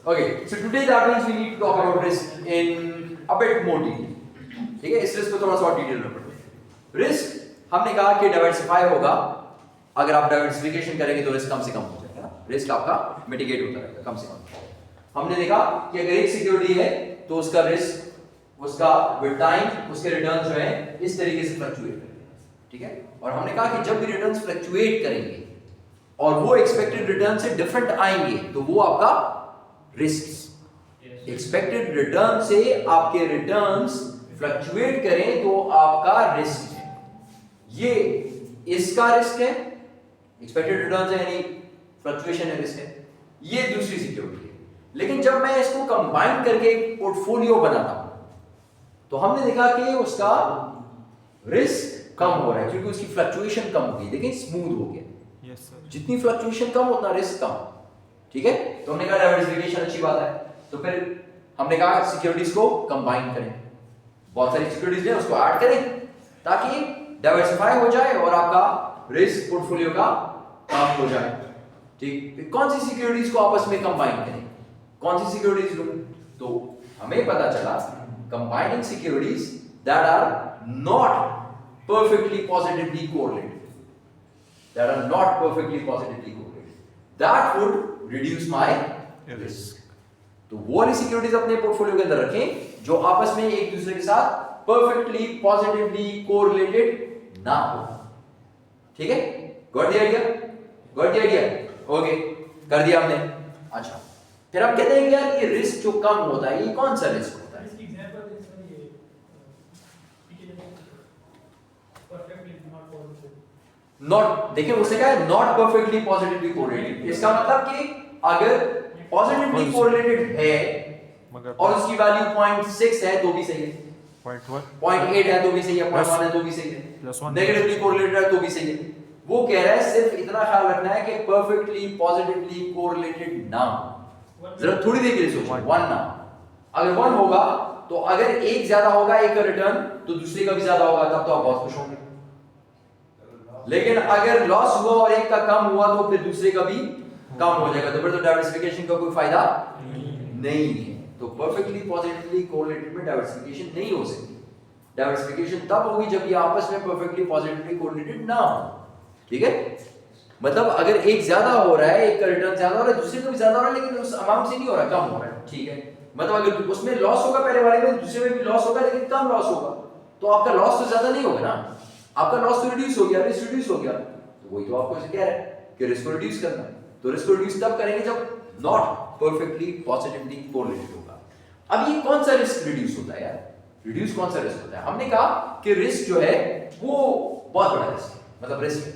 Okay, so today that means we need to talk about risk in a bit more detail. ठीक है, इस risk को थोड़ा सा और डिटेल में पढ़ते हैं। रिस्क हमने कहा कि डाइवर्सिफाई होगा, अगर आप डाइवर्सिफिकेशन करेंगे तो रिस्क कम से कम हो जाएगा ना, रिस्क आपका मिटिगेट होता रहेगा कम से कम। हमने देखा कि अगर एक सिक्योरिटी है तो उसका रिस्क, उसका विद टाइम उसके रिटर्न जो है इस तरीके से फ्लक्चुएट करेंगे, ठीक है। और हमने कहा कि जब भी रिटर्न्स फ्लक्चुएट करेंगे और वो एक्सपेक्टेड रिटर्न से डिफरेंट आएंगे तो वो आपका रिस्क। एक्सपेक्टेड रिटर्न से आपके रिटर्न्स फ्लक्चुएट करें तो आपका रिस्क है। ये इसका रिस्क है, एक्सपेक्टेड रिटर्न है यानी फ्लक्चुएशन है, रिस्क है। ये दूसरी सिक्योरिटी है। लेकिन जब मैं इसको कंबाइन करके एक पोर्टफोलियो बनाता हूं तो हमने देखा कि उसका रिस्क कम हो रहा है क्योंकि उसकी फ्लक्चुएशन कम हो गई, लेकिन स्मूथ हो गया। Yes, sir. जितनी फ्लक्चुएशन कम उतना रिस्क कम, ठीक है। तो हमने कहा डाइवर्सिफिकेशन अच्छी बात है, तो फिर हमने कहा सिक्योरिटीज को कंबाइन करें, बहुत सारी सिक्योरिटीज हैं उसको ऐड करें ताकि डाइवर्सिफाई हो जाए और आपका रिस्क पोर्टफोलियो का कम हो जाए, ठीक। कौन सी सिक्योरिटीज को आपस में कंबाइन करें, कौन सी सिक्योरिटीज लूं, तो हमें पता चला combining securities that are not perfectly positively correlated, that are not perfectly positively correlated, that would reduce my risk. तो वो वाली सिक्योरिटीज अपने पोर्टफोलियो के अंदर रखें जो आपस में एक दूसरे के साथ perfectly positively correlated ना हो, ठीक है। Got the idea? Got the idea? Okay, कर दिया हमने। अच्छा, फिर हम कहते हैं कि यार ये रिस्क जो कम होता है ये कौन सा रिस्क होता है? नॉट, देखिए उसने कहा है नॉट परफेक्टली पॉजिटिवली कोरिलेटेड। इसका मतलब कि अगर पॉजिटिवली कोरिलेटेड है और उसकी वैल्यू 0.6 है तो भी सही है, 0.8 है तो भी सही है, 0.1 है तो भी सही है, नेगेटिवली कोरिलेटेड है तो भी सही है। वो कह रहा है सिर्फ इतना ख्याल रखना है कि परफेक्टली पॉजिटिवली कोरिलेटेड ना हो। जरा थोड़ी देर के लिए सोचो, 1 ना, अगर 1 होगा तो अगर एक ज्यादा होगा एक का रिटर्न तो दूसरे का भी ज्यादा होगा, तब तो आप बहुत खुश होंगे। लेकिन अगर लॉस हुआ और एक का कम हुआ तो फिर दूसरे का भी कम हो जाएगा, तो फिर तो डाइवर्सिफिकेशन का कोई फायदा नहीं है। तो परफेक्टली पॉजिटिवली कोरिलेटेड में डाइवर्सिफिकेशन नहीं हो सकती। डाइवर्सिफिकेशन तब होगी जब ये आपस में परफेक्टली पॉजिटिवली कोरिलेटेड ना हो, ठीक है। मतलब अगर एक ज्यादा हो रहा है, एक का रिटर्न ज्यादा हो रहा है, दूसरे का भी ज्यादा हो रहा है, लेकिन उस अमाउंट से नहीं हो रहा, कम हो रहा है, ठीक है। मतलब अगर उसमें लॉस होगा पहले वाले में, दूसरे में भी लॉस होगा लेकिन कम लॉस होगा, तो आपका लॉस तो ज्यादा नहीं होगा ना, आपका लॉस तो रिड्यूस हो गया, रिस्क रिड्यूस हो गया। तो वही तो आपको इसे कह रहा है कि रिस्क को रिड्यूस करना है। तो रिस्क को रिड्यूस तब करेंगे जब नॉट परफेक्टली पॉजिटिवली कोरिलेटेड होगा। अब ये कौन सा रिस्क रिड्यूस होता है यार, रिड्यूस कौन सा रिस्क होता है? हमने कहा कि रिस्क जो है वो बहुत बड़ा रिस्क है, मतलब रिस्क है,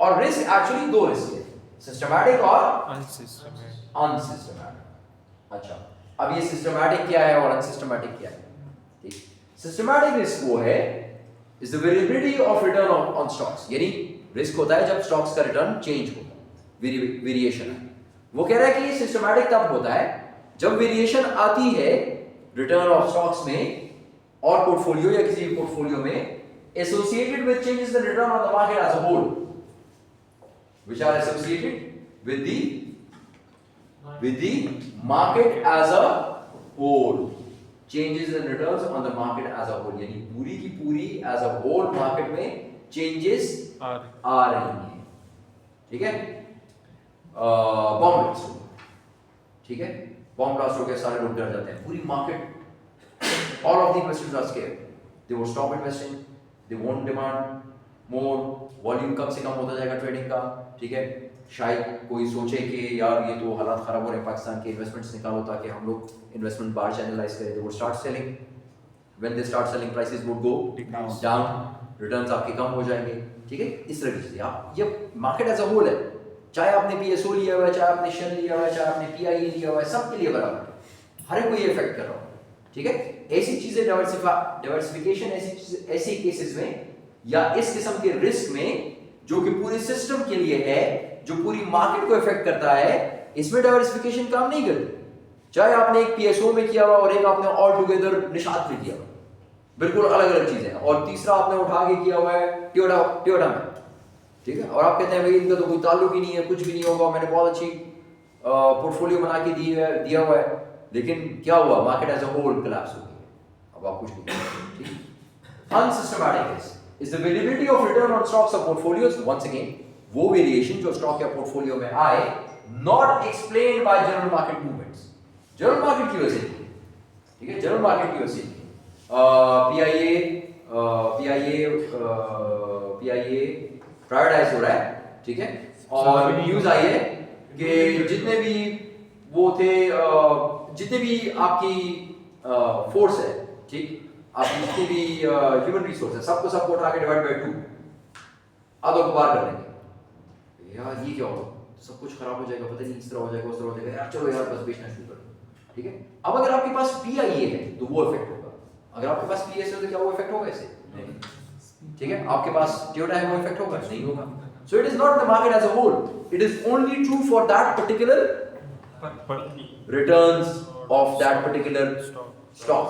और रिस्क एक्चुअली दो रिस्क है, सिस्टमैटिक और अनसिस्टमैटिक। अच्छा, अब ये सिस्टमैटिक क्या है और अनसिस्टमैटिक क्या है, ठीक। सिस्टमैटिक रिस्क वो है is the variability of return on stocks, यानी रिस्क होता है जब स्टॉक्स का रिटर्न चेंज होता है, वेरिएशन है। वो कह रहा है कि ये सिस्टमैटिक तब होता है जब वेरिएशन आती है रिटर्न ऑफ स्टॉक्स में और पोर्टफोलियो या किसी भी पोर्टफोलियो में associated with changes in return on the market as a whole, which are associated with the market as a whole, changes in returns on the market as a whole, यानी पूरी की पूरी as a whole market में changes आ रही हैं, ठीक है। Bomb blast, ठीक है, बॉम्ब ब्लास्ट हो गया, सारे लोग डर जाते हैं, पूरी market, all of the investors are scared, they will stop investing, they won't demand more, volume कम से कम होता जाएगा ट्रेडिंग का, ठीक है। शायद कोई सोचे कि यार ये तो हालात खराब हो रहे हैं, पाकिस्तान के इन्वेस्टमेंट्स निकालो ताकि हम लोग इन्वेस्टमेंट बाहर चैनलाइज करें, तो वो start selling, when they start selling prices would go down, returns आपके कम हो जाएंगे, ठीक है। इस तरह से आप ये मार्केट एज अ होल है, चाहे आपने पीएसओ लिया हुआ है, चाहे आपने शेल लिया हुआ है, चाहे आपने पीआईई लिया हुआ है, सबके लिए बराबर है, हर एक को ये इफेक्ट कर रहा है, ठीक है। ऐसी चीजें डाइवर्सिफिकेशन ऐसी केसेस में या इस किस्म के रिस्क में जो कि पूरे सिस्टम के लिए है, जो पूरी मार्केट को इफेक्ट करता है, इसमें डाइवर्सिफिकेशन काम नहीं करती। चाहे आपने एक पीएसओ में किया हुआ और एक आपने ऑल टुगेदर निशात में किया हुआ, बिल्कुल अलग अलग चीजें, और तीसरा आपने उठा के किया हुआ है टोयोटा में, ठीक है। और आप कहते हैं भाई इनका तो कोई ताल्लुक ही नहीं है, कुछ भी नहीं होगा, मैंने बहुत अच्छी पोर्टफोलियो बना के दिया हुआ है, लेकिन क्या हुआ, market as a whole collapse हो गई, अब आप कुछ नहीं कर सकते, ठीक। Unsystematic risk is the variability of return on stocks और पोर्टफोलियोज, वंस अगेन वो वेरिएशन जो स्टॉक या पोर्टफोलियो में आए, not explained by general market movements, general market की वजह से, ठीक है, जनरल मार्केट की वजह से पीआईए प्राइवेटाइज हो रहा है, ठीक है, और न्यूज आई है कि जितने भी वो थे, जितने भी आपकी फोर्स है, ठीक, आपकी जितनी भी ह्यूमन रिसोर्स है, सबको उठा के डिवाइड बाय 2 आधो को बार कर देंगे। यार ये क्या होगा, सब कुछ खराब हो जाएगा, पता नहीं इस तरह हो जाएगा, उस तरह हो जाएगा, यार चलो यार बस बेचना शुरू कर दो, ठीक है। अब अगर आपके पास पीआईए है तो वो इफेक्ट होगा, अगर आपके पास पीएसए है तो क्या वो इफेक्ट होगा ऐसे? नहीं, ठीक है। आपके पास टियोटा है, वो इफेक्ट होगा? नहीं होगा। So it is not the market as a whole, it is only true for that particular returns of that particular stock,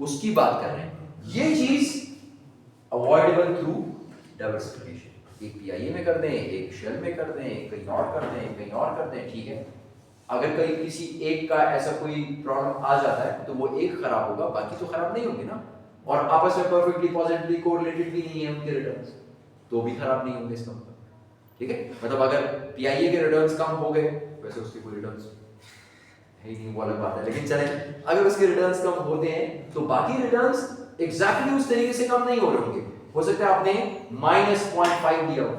उसकी बात कर रहे हैं। ये चीज अवॉइडेबल थ्रू डाइवर्सिफिकेशन, एक पीआईए में कर दें, एक शेल में कर दें, कहीं और कर दें, कहीं और कर दें, ठीक है। अगर कहीं किसी एक का ऐसा कोई प्रॉब्लम आ जाता है तो वो एक खराब होगा, बाकी तो खराब नहीं होंगे ना, और आपस में परफेक्टली पॉजिटिवली कोरिलेटेड भी नहीं है उनके रिटर्न्स, तो भी खराब नहीं होंगे इसका मतलब, ठीक है। मतलब अगर पीआईए के रिटर्न्स कम हो गए, वैसे उसके कोई रिटर्न्स है ही नहीं, वो अलग बात है, लेकिन चलें, अगर उसके रिटर्न्स कम होते हैं तो बाकी रिटर्न्स एग्जैक्टली उस तरीके से कम नहीं हो रहे होंगे, हो सकता है आपने -0.5 दिया हो,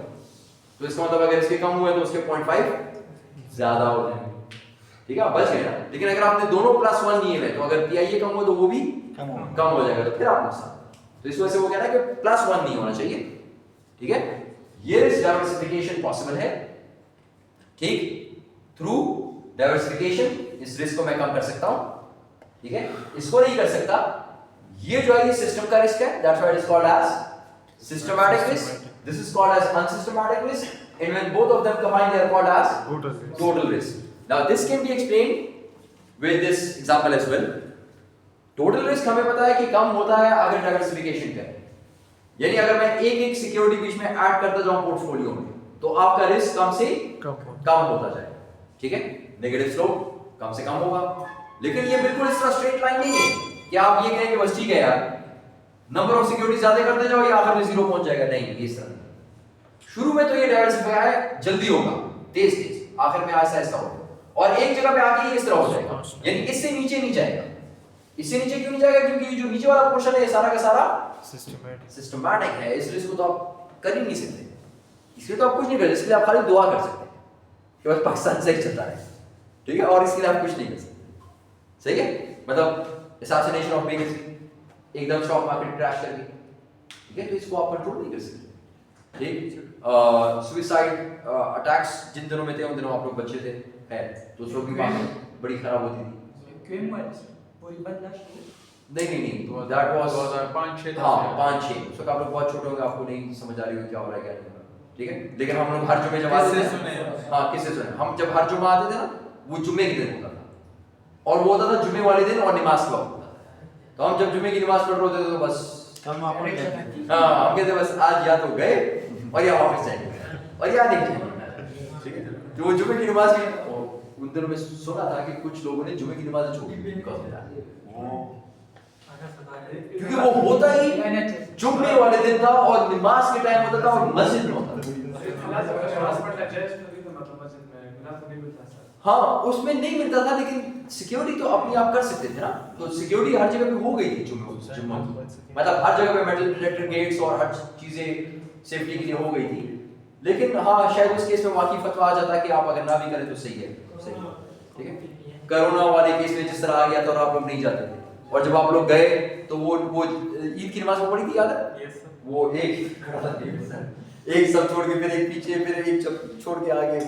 तो इसका मतलब अगर इसके कम हुए तो उसके 0.5 ज्यादा हो जाएंगे, ठीक है, बच गए ना। लेकिन अगर आपने दोनों +1 लिए हुए, तो अगर पीआईए कम हो तो वो भी कम हो जाएगा, तो फिर आप नुकसान। तो इस वजह से वो कह रहा है कि +1 नहीं होना चाहिए, ठीक है। ये रिस्क डाइवर्सिफिकेशन पॉसिबल है, ठीक, थ्रू डाइवर्सिफिकेशन इस रिस्क को मैं कम कर सकता हूं, ठीक है। इसको नहीं कर सकता, ये जो है ये सिस्टम का रिस्क है, that's why it is called as systematic risk, this is called as unsystematic risk, and when both of them combine they are called as total risk. Now this can be explained with this example as well. Total risk हमें पता है कि कम होता है अगर diversification करें, यानी अगर मैं एक सिक्योरिटी बीच में ऐड करता जाऊं पोर्टफोलियो में, तो आपका रिस्क कम से कम होता जाएगा, ठीक है, नेगेटिव स्लोप कम से कम होगा। लेकिन ये बिल्कुल इस तरह स्ट्रेट लाइन नहीं है कि आप ये कहें कि बस ठीक है यार, नंबर ऑफ सिक्योरिटी ज्यादा करते जाओ या आखिर में 0 पहुंच जाएगा, नहीं, ये इस तरह। शुरू में तो ये डाइवर्सिफाई है, जल्दी होगा, तेज, आखिर में ऐसा होगा, और एक जगह पे आके ये इस तरह हो जाएगा, यानी इससे नीचे नहीं जाएगा। इससे नीचे क्यों नहीं जाएगा? क्योंकि ये जो नीचे वाला पोर्शन है सारा का सारा सिस्टमैटिक है, इस रिस्क को तो आप कर ही नहीं सकते, इसलिए तो आप कुछ नहीं कर सकते, इसलिए आप खाली दुआ कर सकते हैं कि बस पाकिस्तान सही चलता रहे, ठीक है, और इसके लिए आप कुछ नहीं कर सकते, सही है। मतलब असैसिनेशन ऑफ बिग एकदम स्टॉक मार्केट क्रैश कर दी, ठीक है, तो इसको आप कंट्रोल नहीं कर सकते, ठीक। सुसाइड अटैक्स जिन दिनों में थे उन दिनों आप लोग बच्चे थे, है, तो उस वक्त भी बात बड़ी खराब होती थी। क्यों नहीं, तो दैट वाज 5-6, हाँ 5-6, उस वक्त आप लोग बहुत छोटे होंगे, आपको नहीं समझ आ रही होगी क्या हो रहा है क्या नहीं हो रहा, ठीक है। लेकिन हम लोग हर जुमे जब आते थे, हाँ किससे सुने, हम जब हर जुमा आते थे ना, वो जुमे के दिन होता था, और वो होता था जुमे वाले दिन और नमाज के वक्त होता था, तो हम जब जुमे की नमाज पढ़ रहे होते थे तो बस हम कहते बस आज या तो गए और या वापस जाएंगे और या नहीं जाएंगे, ठीक है। तो वो जुमे की नमाज में उन दिनों में सुना था कि कुछ लोगों ने जुमे की नमाज छोड़ दी, क्योंकि वो होता ही जुम्मे वाले दिन था और नमाज के टाइम होता था और मस्जिद में होता था। हाँ, उसमें नहीं मिलता था, लेकिन सिक्योरिटी तो अपनी आप कर सकते थे ना, तो सिक्योरिटी हर जगह पे हो गई थी जुम्मे की, मतलब हर जगह पे मेटल डिटेक्टर गेट्स और हर चीजें सेफ्टी के लिए हो गई थी। लेकिन हाँ, शायद उस केस में वाकई फतवा आ जाता है कि आप अगर ना भी करें तो सही है, ठीक है। कोरोना वाले केस में जिस तरह आ गया था और आप लोग नहीं जाते थे, और जब आप लोग गए तो वो ईद की नमाज में पढ़ी थी, याद है? वो एक सब छोड़ के फिर एक पीछे, फिर एक छोड़ के आगे,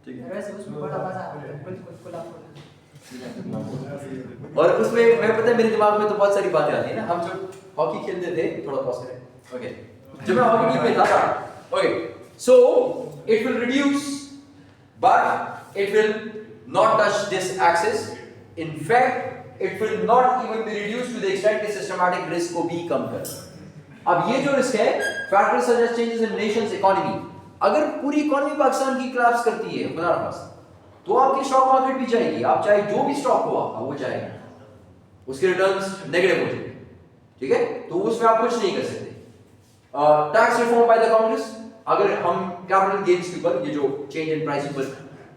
ठीक है। वैसे उसमें बड़ा मजा आता है, बिल्कुल और उसमें मैं पता है मेरे दिमाग में तो बहुत सारी बातें आती है ना, हम जब हॉकी खेलते थे, थोड़ा पॉज करें, ओके, जब मैं हॉकी टीम में था, okay, so it will reduce but it will not touch this axis. In fact, it will not even be reduced to the extent कि systematic risk को भी कम कर। अब ये जो रिस्क है, factors such as changes in nation's economy, अगर पूरी इकोनॉमी पाकिस्तान की collapse करती है, खुदा ना खास्ता, तो आपकी स्टॉक मार्केट भी जाएगी, आप चाहे जो भी स्टॉक हो आपका वो जाएगा, उसके रिटर्न्स नेगेटिव हो जाएंगे, ठीक है। तो उसमें आप कुछ नहीं कर सकते। Tax reform by the Congress, अगर हम कैपिटल गेन्स के ऊपर ये जो चेंज इन प्राइसिंग पर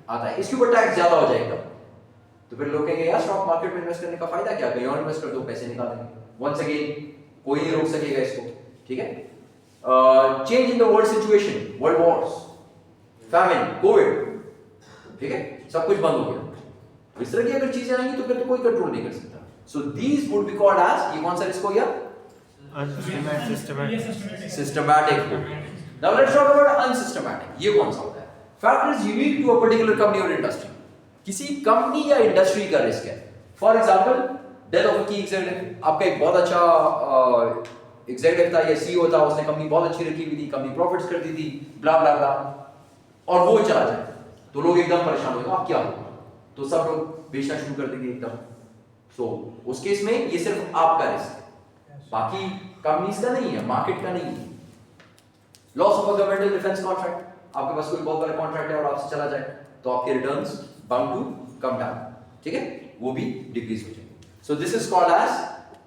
आता है इसके ऊपर टैक्स ज्यादा हो जाएगा, तो फिर लोग कहेंगे यार स्टॉक मार्केट में इन्वेस्ट करने का फायदा क्या, कहीं और इन्वेस्ट कर दो, पैसे निकालेंगे। वंस अगेन कोई नहीं रोक सकेगा इसको, ठीक है। Change in the world situation, world Wars, famine, Covid, ठीक है, सब कुछ बंद हो गया। इस तरह की अगर चीजें आएंगी तो फिर तो कोई कंट्रोल नहीं कर सकता। So these would be called as, ये कौन सा रिस्क हो गया? Systematic. Now let's talk about unsystematic. ये कौन सा होता है? Factor is unique to a particular company और इंडस्ट्री, किसी कंपनी या इंडस्ट्री का रिस्क है। For example death of a key executive, आपका एक बहुत अच्छा एग्जीक्यूटिव था या सीईओ था, उसने कंपनी बहुत अच्छी रखी हुई थी, कंपनी प्रॉफिट्स करती थी, ब्ला ब्ला ब्ला, और वो चला जाए तो लोग एकदम परेशान हो गए, अब क्या होगा? तो सब लोग बेचना शुरू कर देंगे एकदम। सो उस केस में ये सिर्फ आपका रिस्क है, बाकी कंपनीज का नहीं है, मार्केट का नहीं है। Loss of a governmental defence contract, आपके पास कोई बहुत बड़ा कॉन्ट्रैक्ट है और आपसे चला जाए तो आपके returns bound to come down, ठीक है, वो भी डिक्रीज हो जाएंगे। So this is called as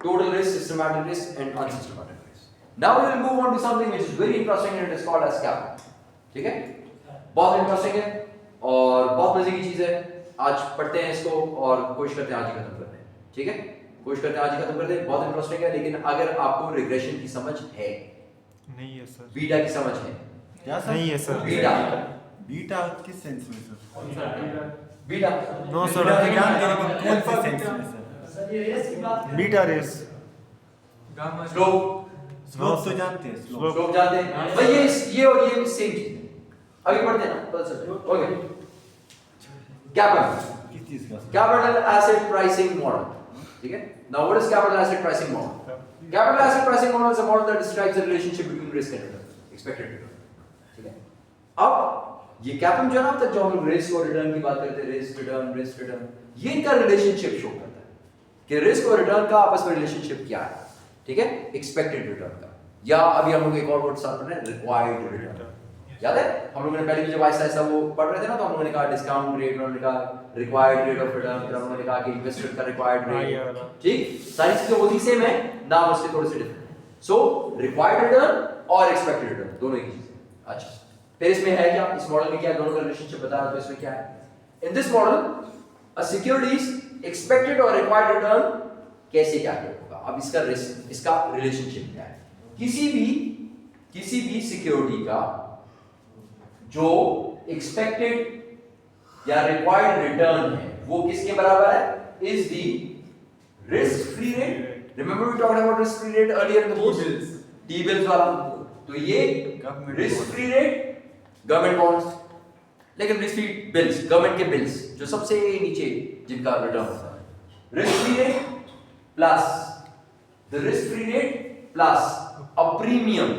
total risk, systematic risk and unsystematic risk. Now we will move on to something which is very interesting and it is called as capital, ठीक है। बहुत interesting है और बहुत मजे की चीज है। आज पढ़ते हैं इसको और कोशिश करते हैं आज ही खत्म करते हैं, ठीक है, कोशिश करते हैं आज ही खत्म करते हैं। बहुत इंटरेस्टिंग है, लेकिन अगर आपको रिग्रेशन की समझ है, नहीं है सर, बीटा की समझ है क्या सर? नहीं है सर, बीटा, बीटा किस सेंस में sir? Beta no sir, beta तो जानते हैं लेकिन कौन से सेंस में सर? बीटा रेस, स्लोप, स्लोप तो जानते हैं, स्लोप। स्लोप जानते हैं भाई, ये और ये सेम चीज है, अभी पढ़ते हैं ना, पता चल जाएगा। ओके, कैपिटल, किस चीज का? कैपिटल एसेट प्राइसिंग मॉडल, ठीक है। Now what is capital asset pricing model? Capital asset pricing model is a model that describes the relationship between risk and return, expected return, ठीक है। अब ये कैपिटल जो ना, तक जो हम लोग रिस्क और रिटर्न की बात करते हैं, रिस्क रिटर्न, ये इनका रिलेशनशिप शो करता है कि रिस्क और रिटर्न का आपस में रिलेशनशिप क्या है, ठीक है, एक्सपेक्टेड रिटर्न का, या अभी हम लोग एक और वर्ड साथ पढ़ रहे हैं, रिक्वायर्ड रिटर्न। याद है हम लोगों ने पहले भी जब ऐसा वो पढ़ रहे थे ना, तो हम लोगों ने कहा डिस्काउंट रेट, उन्होंने कहा रिक्वायर्ड रेट ऑफ रिटर्न, फिर उन्होंने कहा कि इन्वेस्टर का रिक्वायर्ड रेट, ठीक, सारी चीजें होती सेम है, नाम उसके थोड़े से डिफरेंट। सो रिक्वायर्ड रिटर्न और एक्सपेक्टेड रिटर्न दोनों ही चीजें। अच्छा, फिर इसमें है क्या, इस मॉडल में क्या दोनों का रिलेशनशिप बताया, तो इसमें क्या है? In this model a securities expected और रिक्वायर्ड रिटर्न कैसे क्या होगा, अब इसका रिस्क, इसका रिलेशनशिप क्या है? किसी भी सिक्योरिटी का जो एक्सपेक्टेड या रिक्वायर्ड रिटर्न है वो किसके बराबर है? Is the risk free rate. Remember we talked about risk free rate earlier in the course, T bills वाला। तो ये risk free rate government bonds, लेकिन रिस्क फ्री बिल्स, गवर्नमेंट के बिल्स जो सबसे नीचे जिनका रिटर्न होता है, risk free rate plus the risk free rate plus a premium.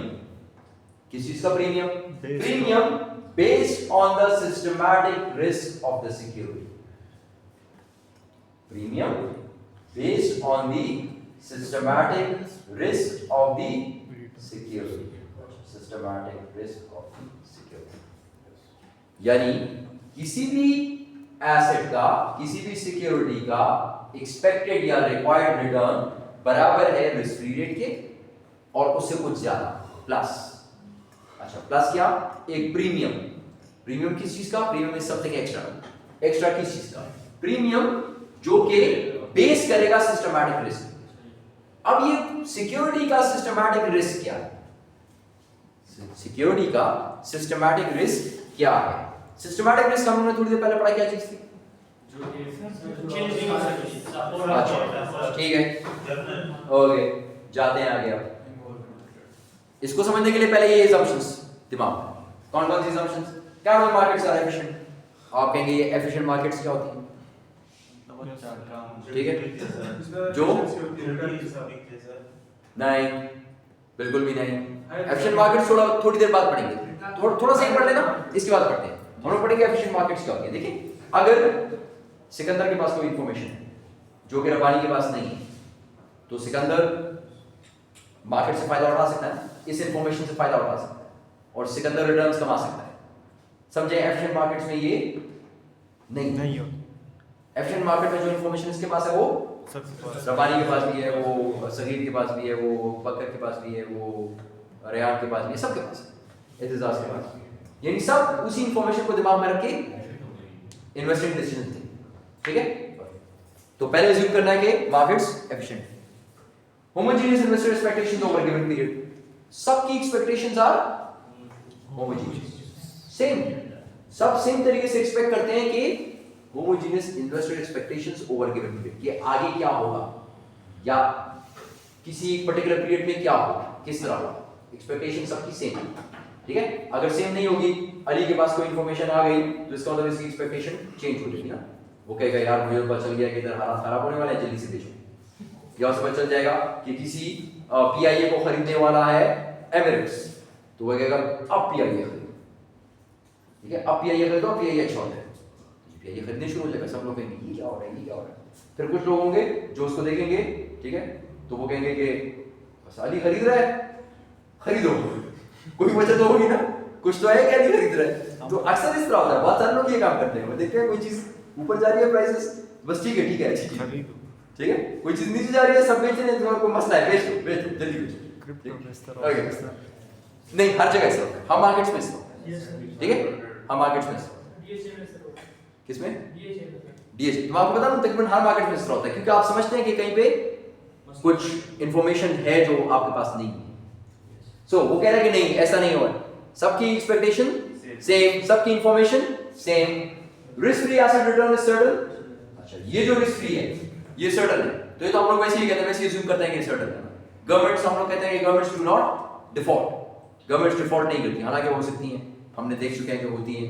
किस चीज का premium? Premium based on the systematic risk of the security. Premium based on the systematic risk of the security. Systematic risk of the security. यानी किसी भी asset का, किसी भी security का एक्सपेक्टेड या रिक्वायर्ड रिटर्न बराबर है रिस्क फ्री रेट के और उससे कुछ ज्यादा प्लस। अच्छा, प्लस क्या? एक प्रीमियम। प्रीमियम किस चीज का? Premium is something extra. Extra किस चीज का? प्रीमियम जो कि बेस करेगा सिस्टमैटिक रिस्क। अब ये सिक्योरिटी का सिस्टमैटिक रिस्क क्या है? सिक्योरिटी का सिस्टमैटिक रिस्क क्या है? सिस्टमैटिक रिस्क हमने थोड़ी देर पहले पढ़ा, क्या चीज थी? अच्छा, ठीक है, ओके, जाते हैं आगे। अब इसको समझने के लिए पहले ये assumptions दिमाग में, कौन कौन सी assumptions? Capital markets are efficient. आप कहेंगे ये एफिशिएंट मार्केट्स क्या होती हैं? ठीक है, जो नहीं, बिल्कुल भी नहीं। एफिशिएंट मार्केट्स थोड़ी देर बाद पढ़ेंगे, थोड़ा सा ही पढ़ लेना, इसके बाद पढ़ते हैं। हम लोग पढ़ेंगे एफिशिएंट मार्केट्स क्या होती है। देखिए, अगर सिकंदर के पास कोई इंफॉर्मेशन है जो कि रबानी के पास नहीं है, तो सिकंदर मार्केट से फायदा उठा सकता है, इस इंफॉर्मेशन से फायदा उठा सकता है और सिकंदर रिटर्न्स कमा सकता है। समझे? एफिशिएंट मार्केट्स में ये नहीं हो एफिशिएंट मार्केट में जो इन्फॉर्मेशन इसके पास है वो सबके पास रबानी के पास भी है, वो सगीर के पास भी है, वो बकर के पास भी है, वो रेयान के पास भी है, सबके पास है, एतिजाज के पास भी है। यानी सब उसी इन्फॉर्मेशन को दिमाग में रख के इन्वेस्टमेंट डिसीजन थे। ठीक है, तो पहले अज्यूम करना है कि मार्केट्स एफिशिएंट है। Homogeneous investor expectations over given period, सबकी एक्सपेक्टेशंस आर होमोजेनियस, सेम, सब सेम तरीके से एक्सपेक्ट करते हैं कि homogeneous investor expectations over given period, कि आगे क्या होगा या किसी पर्टिकुलर पीरियड में क्या होगा, किस तरह होगा, एक्सपेक्टेशन सबकी सेम है। ठीक है, अगर सेम नहीं होगी, अली के पास कोई इंफॉर्मेशन आ गई तो इसका मतलब इसकी एक्सपेक्टेशन चेंज हो जाएगी ना। वो कहेगा यार मुझे पता चल गया कि इधर हालात खराब होने वाले हैं, जल्दी से बेचो। या उसको पता चल जाएगा कि किसी पीआईए को खरीदने वाला है एमिरेट्स, तो वो कहेगा अब पीआईए खरीदो। ठीक है, अब पीआईए खरीदो, पीआईए अच्छा होता है, पीआईए खरीदने शुरू हो जाएगा। सब लोग कहेंगे ये क्या हो रहा है, ये क्या हो रहा है। फिर कुछ लोग होंगे जो उसको देखेंगे, ठीक है, तो वो कहेंगे कि बस अली खरीद रहा है, खरीदो, कोई वजह तो होगी ना, कुछ तो है क्या नहीं खरीद रहा है। तो अक्सर इस तरह होता है, बहुत सारे लोग ये काम करते हैं, वो देखते हैं कोई चीज ऊपर जा रही है प्राइसेस, बस ठीक है अच्छी चीज, ठीक है, कोई चीज नीचे जा रही है, सब बेच रहे हैं, तुम्हारा कोई मसला है, बेचो जल्दी बेचो। क्रिप्टो में इस तरह ओके, नहीं हर जगह ऐसा होता है, हम मार्केट्स में ऐसा होता है। ठीक है, हम मार्केट्स में ऐसा होता है, किसमें डीएच, तो आपको पता ना तकरीबन हर मार्केट में ऐसा होता है, क्योंकि आप समझते हैं कि कहीं पे कुछ इंफॉर्मेशन है जो आपके पास नहीं है। सो वो कह रहा है कि नहीं ऐसा नहीं होगा, सबकी एक्सपेक्टेशन सेम, सबकी information same, risk free asset return is certain. अच्छा, ये जो रिस्क फ्री है ये सर्टेन है, तो ये तो हम लोग वैसे ही कहते हैं, वैसे ही अज्यूम करते हैं कि सर्टेन है। गवर्नमेंट्स हम लोग कहते हैं कि governments do not default, governments default नहीं करती, हालांकि हो सकती हैं, हमने देख चुके हैं कि होती हैं।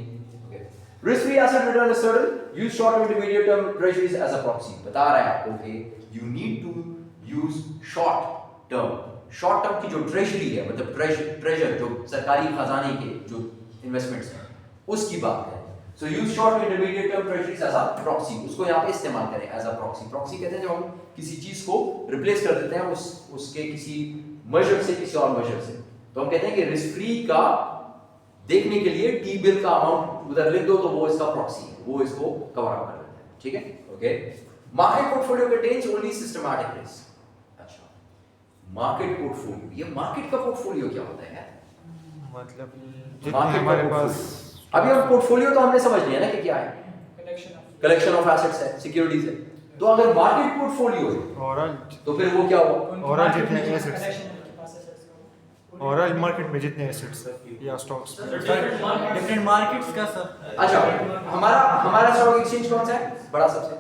Risk free asset return is certain, use short term intermediate term treasuries as a proxy. बता रहा है आपको कि you need to use short term की जो ट्रेजरी है, मतलब ट्रेजर जो सरकारी खजाने के जो इन्वेस्टमेंट्स हैं उसकी बात है। So use short intermediate term treasuries as a proxy, उसको यहाँ पे इस्तेमाल करें एज अ प्रॉक्सी। प्रॉक्सी कहते हैं जब हम किसी चीज को रिप्लेस कर देते हैं उसके किसी मेजर से किसी और मेजर से, तो हम कहते हैं कि रिस्क फ्री का देखने के लिए टी बिल का अमाउंट उधर लिख दो, तो वो इसका प्रॉक्सी है, वो इसको कवर अप कर देता है। ठीक है, okay. Market portfolio contains only systematic risk. अच्छा, मार्केट पोर्टफोलियो, ये मार्केट का पोर्टफोलियो क्या होता है यार? मतलब मार्केट हमारे का पास अभी हम पोर्टफोलियो तो हमने समझ लिया ना कि क्या है, कलेक्शन ऑफ एसेट्स है, सिक्योरिटीज है। तो अगर मार्केट पोर्टफोलियो है ओवरऑल तो फिर वो क्या हुआ? ओवरऑल जितने एसेट्स ओवरऑल मार्केट में जितने एसेट्स या स्टॉक्स डिफरेंट मार्केट्स का सर। अच्छा, हमारा स्टॉक एक्सचेंज कौन सा है बड़ा सबसे?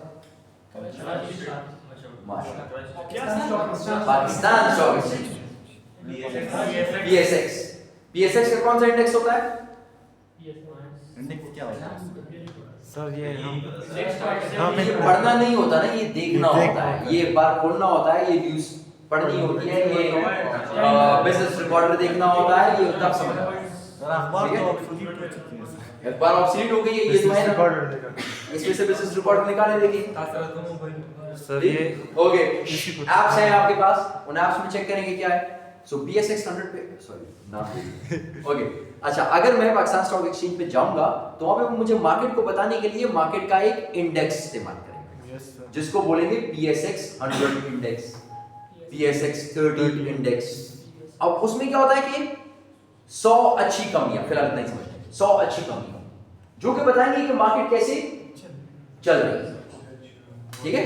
Pakistan stock exchange, PSX. PSX का कौन सा इंडेक्स होता है? इंडेक्स क्या होता है सर? ये ये पढ़ना नहीं होता ना, ये देखना होता है, ये एक बार खोलना होता है, ये न्यूज़ पढ़नी होती है, ये बिजनेस रिकॉर्डर देखना होता है, ये तब समझ आता है। सर अखबार तो ऑब्सोल्यूट हो चुकी है सर। एक बार ऑब्सोल्यूट हो गई है, ये तो है ना, इसमें से बिजनेस रिकॉर्ड निकाले देखिए सर। ये ओके, ऐप्स हैं आपके पास, उन ऐप्स में चेक करेंगे क्या है। सो BSX 100 पे, सॉरी नाम ओके। अच्छा, अगर मैं पाकिस्तान स्टॉक एक्सचेंज पे जाऊंगा तो वहां पे मुझे मार्केट को बताने के लिए मार्केट का एक इंडेक्स इस्तेमाल करेंगे, जिसको बोलेंगे PSX 100 इंडेक्स, PSX 30 इंडेक्स। अब उसमें क्या होता है कि 100 अच्छी कंपनियां, फिलहाल नहीं समझते, 100 अच्छी कंपनियां जो कि बताएंगे कि मार्केट कैसे चल रही है। ठीक है,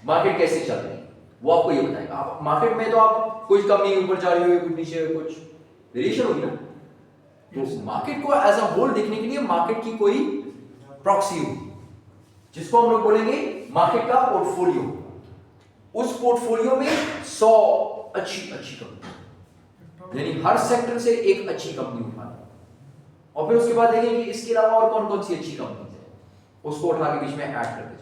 मार्केट कैसे चल रही है वो आपको ये बताएगा। आप मार्केट में तो आप कुछ कंपनी ऊपर जा रही हो, कुछ नीचे, कुछ वेरिएशन होगी ना, तो मार्केट को एज अ होल देखने के लिए मार्केट की कोई प्रॉक्सी होगी, जिसको हम लोग बोलेंगे मार्केट का पोर्टफोलियो। उस पोर्टफोलियो में 100 अच्छी कंपनी, यानी हर सेक्टर से एक अच्छी कंपनी उठाना, और फिर उसके बाद देखेंगे कि इसके अलावा और कौन कौन सी अच्छी कंपनी है, उसको उठा के बीच में ऐड करते जाए।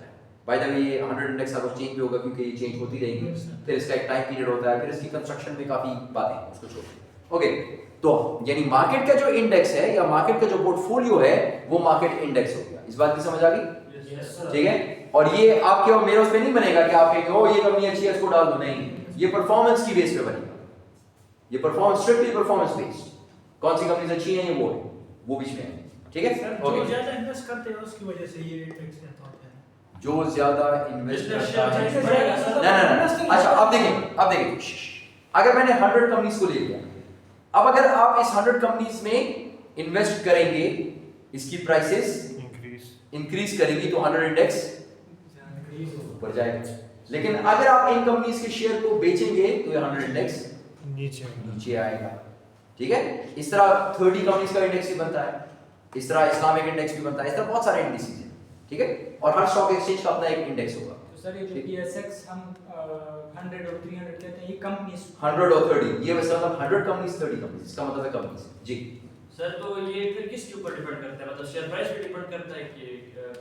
बाय द वे ये 100 इंडेक्स अब चेंज भी होगा, क्योंकि ये चेंज होती रहेगी, फिर इसका एक टाइम पीरियड होता है, फिर इसकी कंस्ट्रक्शन में काफी बातें हैं, उसको छोड़। ओके, तो यानी मार्केट का जो इंडेक्स है या मार्केट का जो पोर्टफोलियो है वो मार्केट इंडेक्स हो गया। इस बात की समझ आ गई? ठीक है, और ये आपके और मेरे उस पे नहीं बनेगा कि आप कहेंगे ओ ये कंपनी अच्छी है इसको डाल दो, नहीं, ये परफॉर्मेंस की बेस पे बनेगा, ये परफॉर्मेंस स्ट्रिक्टली परफॉर्मेंस बेस्ड। कौन सी कंपनीज अच्छी हैं ये वो बीच में है। ठीक है? सर जो ज्यादा इन्वेस्ट करते हैं उसकी वजह से ये टैक्स रहता होता है। जो ज्यादा इन्वेस्ट करता है ना। अच्छा अब देखिए अगर मैंने 100 कंपनीज को ले लिया, अब अगर आप इस 100 कंपनीज में इन्वेस्ट करेंगे, इसकी प्राइसेस इंक्रीज करेगी तो 100 इंडेक्स ऊपर जाएगा। लेकिन अगर आप इन कंपनीज के शेयर को बेचेंगे तो ये 100 इंडेक्स नीचे आएगा। ठीक है? इस तरह 30 कंपनीज का इंडेक्स भी बनता है, इस तरह इस्लामिक इंडेक्स भी बनता है, इस तरह बहुत सारे इंडेक्सेस हैं। ठीक है? और हर स्टॉक एक्सचेंज का अपना एक इंडेक्स होगा। तो सर ये जो PSX हम 100 और 300 कहते हैं, ये कंपनीज 100 और 30, ये वैसे मतलब 100 कंपनीज 30 कंपनीज, इसका मतलब है कंपनीज। जी सर, तो ये फिर किसके ऊपर डिपेंड करता है, मतलब शेयर प्राइस पे डिपेंड करता है कि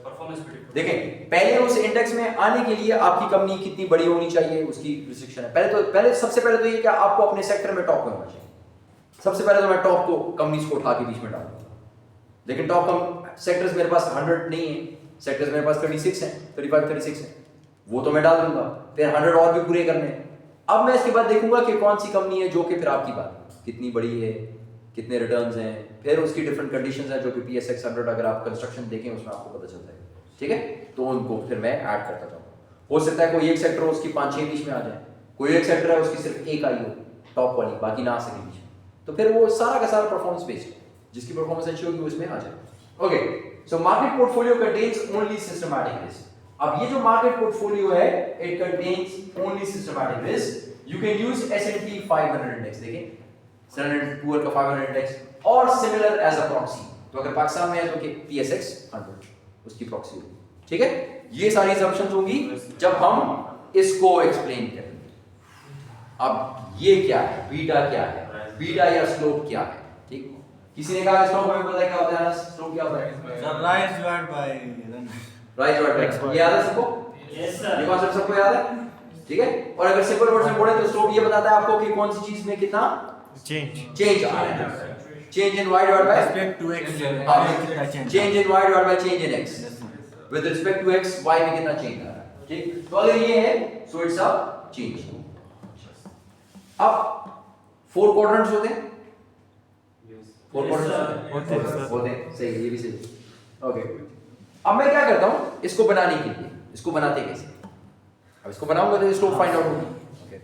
परफॉर्मेंस पे डिपेंड? देखें, पहले उस इंडेक्स में आने के लिए आपकी कंपनी कितनी बड़ी होनी चाहिए, उसकी रिस्ट्रिक्शन है। पहले सबसे पहले तो ये कि आपको अपने सेक्टर में टॉप में होना चाहिए। सबसे पहले तो मैं टॉप को कंपनीज को उठा के बीच में डालूंगा, लेकिन टॉप सेक्टर्स मेरे पास 100 नहीं है, सेक्टर्स मेरे पास 36 हैं, 35 36 हैं, वो तो मैं डाल दूंगा। फिर 100 और भी पूरे करने हैं। अब मैं इसके बाद देखूंगा कि कौन सी कंपनी है जो कि फिर आपकी बात कितनी बड़ी है, कितने रिटर्न्स हैं, फिर उसकी डिफरेंट कंडीशंस हैं जो कि PSX 100 अगर आप कंस्ट्रक्शन देखें उसमें आपको पता चलता है। ठीक है? तो उनको फिर मैं ऐड करता जाऊंगा। हो सकता है कोई एक सेक्टर हो उसकी 5-6 बीच में आ जाए, कोई एक सेक्टर है उसकी सिर्फ एक आई हो टॉप वाली, बाकी ना आ सके बीच में, तो फिर वो सारा का सारा परफॉर्मेंस बेस्ड, जिसकी परफॉर्मेंस अच्छी होगी उसमें आ जाए। Okay, so market portfolio contains only systematic risk. अब ये जो मार्केट पोर्टफोलियो है, it contains only systematic risk. You can use S&P 500 index, देखें स्टैंडर्ड पुअर का 500 इंडेक्स, और सिमिलर एज अ प्रॉक्सी। तो अगर पाकिस्तान में है तो PSX 100 उसकी प्रॉक्सी होगी। ठीक है? ये सारी असम्पशंस होंगी जब हम इसको एक्सप्लेन करेंगे। अब ये क्या है, बीटा क्या है, बीटा या स्लोप क्या है? ठीक, किसी ने कहा स्लोप हमें पता है क्या होता है, स्लोप क्या होता है? Sir rise divide by rise divide by, ये याद है सबको? Yes sir. ये कॉन्सेप्ट सबको याद है? ठीक है? और अगर सिंपल वर्ड्स में बोले तो स्लोप ये बताता है आपको कि कौन सी चीज में कितना चेंज आ रहा है। Change in y divided by respect to x change in y divided by change in x with respect to x y में कितना चेंज आ रहा है। ठीक, तो अगर ये है सो इट्स अ चेंज। अब 4 क्वाड्रेंट्स होते हैं, 4 क्वाड्रेंट्स होते हैं, सही, ये भी सही। ओके, अब मैं क्या करता हूं इसको बनाने के लिए, इसको बनाते कैसे? अब इसको बनाऊंगा तो स्लोप फाइंड आउट होगी। ओके,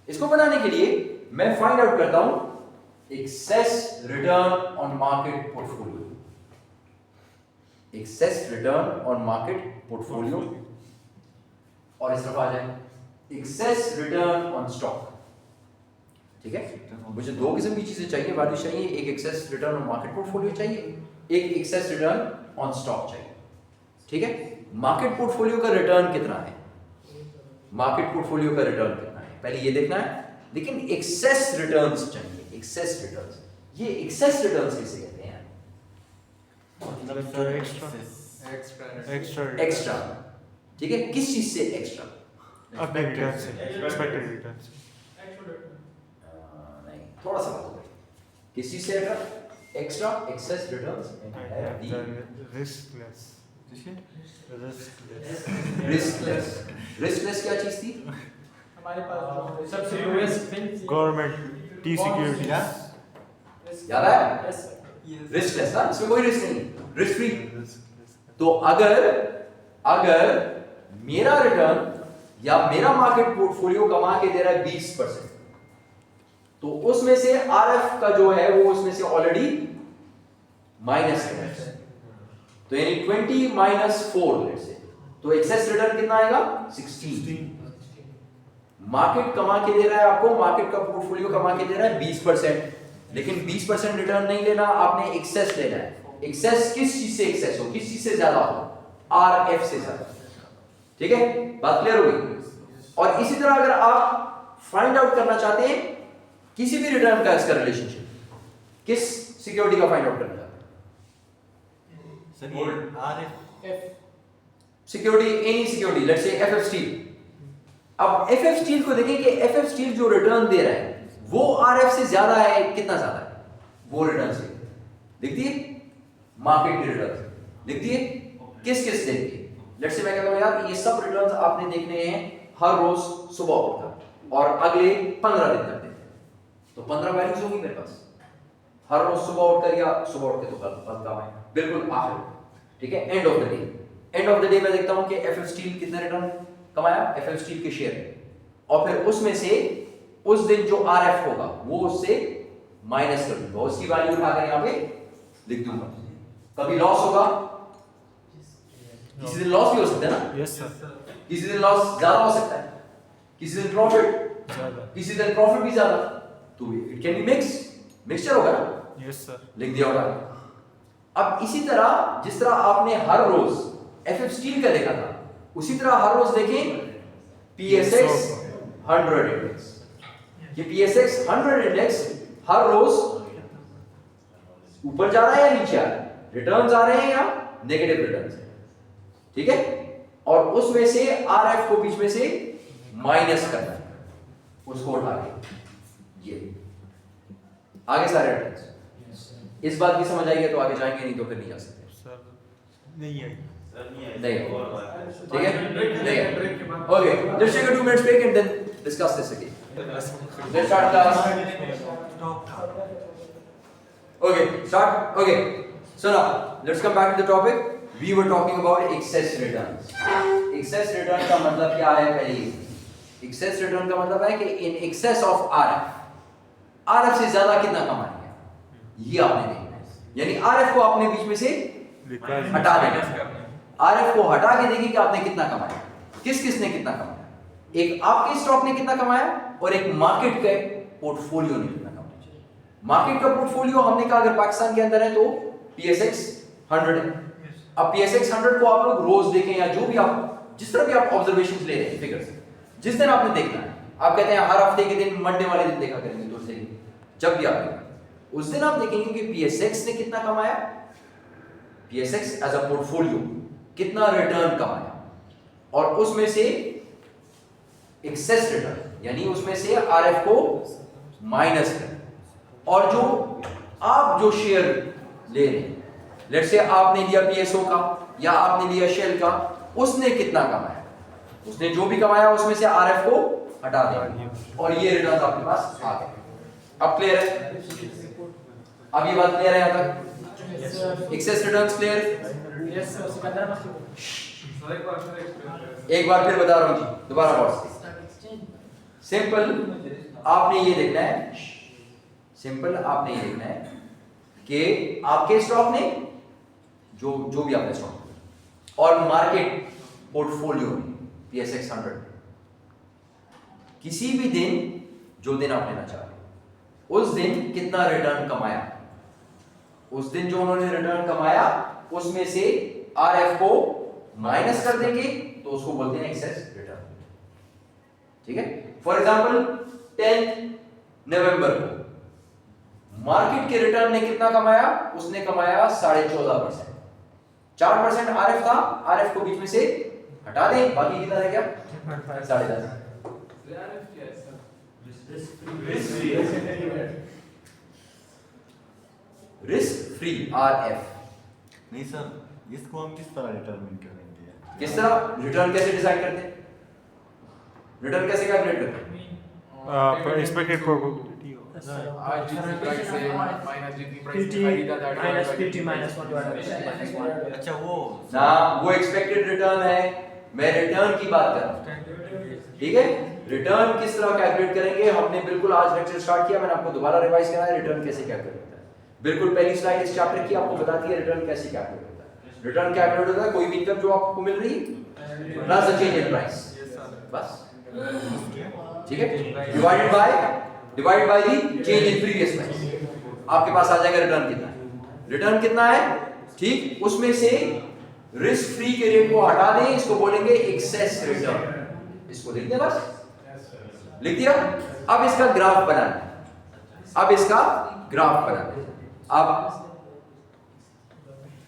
इसको बनाने के लिए मैं फाइंड आउट करता हूं excess return on market portfolio, excess return on market portfolio, और इस तरफ आ जाए excess return on stock। ठीक है? मुझे दो किस्म की चीजें चाहिए, वैल्यू चाहिए, एक excess return on market portfolio चाहिए, एक excess return on stock चाहिए। ठीक है? मार्केट पोर्टफोलियो का रिटर्न कितना है, मार्केट पोर्टफोलियो का रिटर्न कितना है पहले ये देखना है, लेकिन excess returns चाहिए, एक्सेस रिटर्न्स। ये एक्सेस रिटर्न्स किसे कहते हैं? एक्स्ट्रा। ठीक है? किस चीज से एक्स्ट्रा? अपने रिटर्न से, एक्सपेक्टेड रिटर्न से। नहीं, थोड़ा सा बात किस चीज से एक्स्ट्रा? एक्सेस रिटर्न्स रिस्कलेस क्या चीज थी? हमारे पास सबसे लोएस्ट गवर्नमेंट टी सिक्योरिटी याद है? रिस्कलेस ना, इसमें कोई रिस्क नहीं, रिस्क फ्री। तो अगर मेरा रिटर्न या मेरा मार्केट पोर्टफोलियो कमा के दे रहा है 20%, तो उसमें से RF का जो है वो उसमें से ऑलरेडी माइनस है, तो यानी 20 माइनस 4 लेट्स से, तो एक्सेस रिटर्न कितना आएगा? 16। मार्केट कमा के दे रहा है आपको, मार्केट का पोर्टफोलियो कमा के दे रहा है 20%, लेकिन 20% रिटर्न नहीं लेना, आपने एक्सेस लेना है। एक्सेस किस चीज से एक्सेस हो, किस चीज से ज्यादा हो? RF से ज्यादा। ठीक है? बात क्लियर हो गई? और इसी तरह अगर आप फाइंड आउट करना चाहते हैं किसी भी रिटर्न का इसका रिलेशनशिप, किस सिक्योरिटी का फाइंड आउट करना चाहते हैं? सर ये RF security, any security, let's say FF steel. अब FF स्टील को देखें कि FF स्टील जो रिटर्न दे रहा है वो RF से ज्यादा है, कितना ज्यादा है? वो रिटर्न से दिखती है, मार्केट की रिटर्न दिखती है, किस किस दिन की? लेट्स से मैं कहता हूं यार ये सब रिटर्न्स आपने देखने हैं हर रोज सुबह उठकर और अगले 15 दिन तक देखते हैं, तो 15 वैल्यूज होगी मेरे पास हर रोज सुबह उठकर, या सुबह उठ के तो कल काम आएगा। बिल्कुल आखिर, ठीक है, end of the day. End of the day मैं देखता हूं कि एफएफ स्टील कितने रिटर्न कमाया, एफएफ स्टील के शेयर, और फिर उसमें से उस दिन जो आरएफ होगा वो उससे माइनस कर दूंगा, उसकी वैल्यू उठाकर यहां पे लिख दूंगा। कभी लॉस होगा, किसी दिन लॉस भी हो सकता है ना, यस सर, किसी दिन लॉस ज्यादा हो सकता है, किसी दिन प्रॉफिट, ज़्यादा, किसी दिन प्रॉफिट भी ज्यादा, तो इट कैन बी मिक्सचर होगा ना, यस सर, लिख दिया उठा के। अब इसी तरह जिस तरह आपने हर रोज एफएफ स्टील का देखा था, उसी तरह हर रोज देखें पीएसएक्स 100 इंडेक्स। ये पीएसएक्स 100 इंडेक्स हर रोज ऊपर जा रहा है या नीचे आ रहा है, रिटर्न्स आ रहे हैं या नेगेटिव रिटर्न्स है, ठीक है, और उसमें से आरएफ को बीच में से माइनस करना है, उसको उठा के ये आगे सारे रिटर्न्स। इस बात की समझ आएगी तो आगे जाएंगे, नहीं तो फिर नहीं जा सकते। सर नहीं है, नहीं, ठीक है, नहीं, okay, let's take a 2 minutes break and then discuss this again. Let's start class. Okay, start. Okay, so now let's come back to the topic. We were talking about excess returns. Excess return का मतलब क्या है पहले? Excess return का मतलब है कि in excess of RF, RF से ज्यादा कितना कमाएंगे, ये आपने देखना है। यानी RF को आपने बीच में से हटा देना, RF को हटा के देखिए कि आपने कितना कमाया, किस किस ने कितना कमाया, एक आपके स्टॉक ने कितना कमाया और एक मार्केट के पोर्टफोलियो ने कितना कमाया। मार्केट का पोर्टफोलियो हमने कहा अगर पाकिस्तान के अंदर है तो पीएसएक्स 100 है। अब पीएसएक्स 100 को आप लोग रोज देखें या जो भी आप जिस तरह भी आप ऑब्जर्वेशंस ले रहे हैं फिगर्स, जिस दिन आपने देखना है, आप कहते हैं हर हफ्ते के दिन मंडे वाले दिन देखा करेंगे, तो उससे जब भी आप उस दिन आप देखेंगे कि पीएसएक्स ने कितना कमाया, पीएसएक्स एज अ पोर्टफोलियो कितना रिटर्न कमाया, और उसमें से एक्सेस रिटर्न यानी उसमें से आरएफ को माइनस कर, और जो आप जो शेयर ले रहे हैं, लेट्स से आपने लिया पीएसओ का या आपने लिया शेल का, उसने कितना कमाया, उसने जो भी कमाया उसमें से आरएफ को हटा देंगे और ये रिटर्न आपके पास आ गए। अब क्लियर है, अब ये बात क्लियर है यहां तक? Excess returns clear? Yes sir, Sikandar मस्ती। एक बार फिर बता रहा हूं जी, दोबारा पढ़। सिंपल आपने ये देखना है, सिंपल आपने ये देखना है कि आपके स्टॉक ने जो भी आपने स्टॉक और मार्केट पोर्टफोलियो पीएसएक्स 100 किसी भी दिन जो दिन आप लेना चाहते उस दिन कितना रिटर्न कमाया, उस दिन जो उन्होंने रिटर्न कमाया उसमें से आरएफ को माइनस कर देंगे तो उसको बोलते हैं एक्सेस रिटर्न, ठीक है। फॉर एग्जांपल 10 नवंबर को मार्केट के रिटर्न ने कितना कमाया, उसने कमाया 14.5%, 4% आरएफ था, आरएफ को बीच में से हटा दें, बाकी कितना रह गया 10.5। Risk free RF. नहीं सर, इसको हम किस तरह डिटरमिन करेंगे? किस तरह रिटर्न कैसे डिसाइड करते हैं, रिटर्न कैसे कैलकुलेट करते हैं? एक्सपेक्टेड प्रोबेबिलिटी आज जितनी प्राइस है माइनस जितनी प्राइस खरीदा था माइनस 50 माइनस 1 अच्छा वो ना, वो एक्सपेक्टेड रिटर्न है, मैं रिटर्न की बात कर रहा हूं, ठीक है। रिटर्न किस तरह कैलकुलेट करेंगे, हमने बिल्कुल आज लेक्चर स्टार्ट किया, मैंने आपको दोबारा रिवाइज कराया रिटर्न कैसे कैलकुलेट होता है। बिल्कुल पहली स्लाइड इस चैप्टर की आपको बताती है रिटर्न कैसे कैलकुलेट होता है। रिटर्न कैलकुलेट होता है कोई भी इनकम जो आपको मिल रही है plus the change in price, बस, ठीक है, divided by the change in previous price, आपके पास आ जाएगा रिटर्न कितना है। रिटर्न कितना है, ठीक, उसमें से रिस्क फ्री के रेट को हटा दें, इसको बोलेंगे एक्सेस रिटर्न, इसको लिख दें, बस लिख दिया। अब इसका ग्राफ बनाना है, अब इसका ग्राफ बनाना है,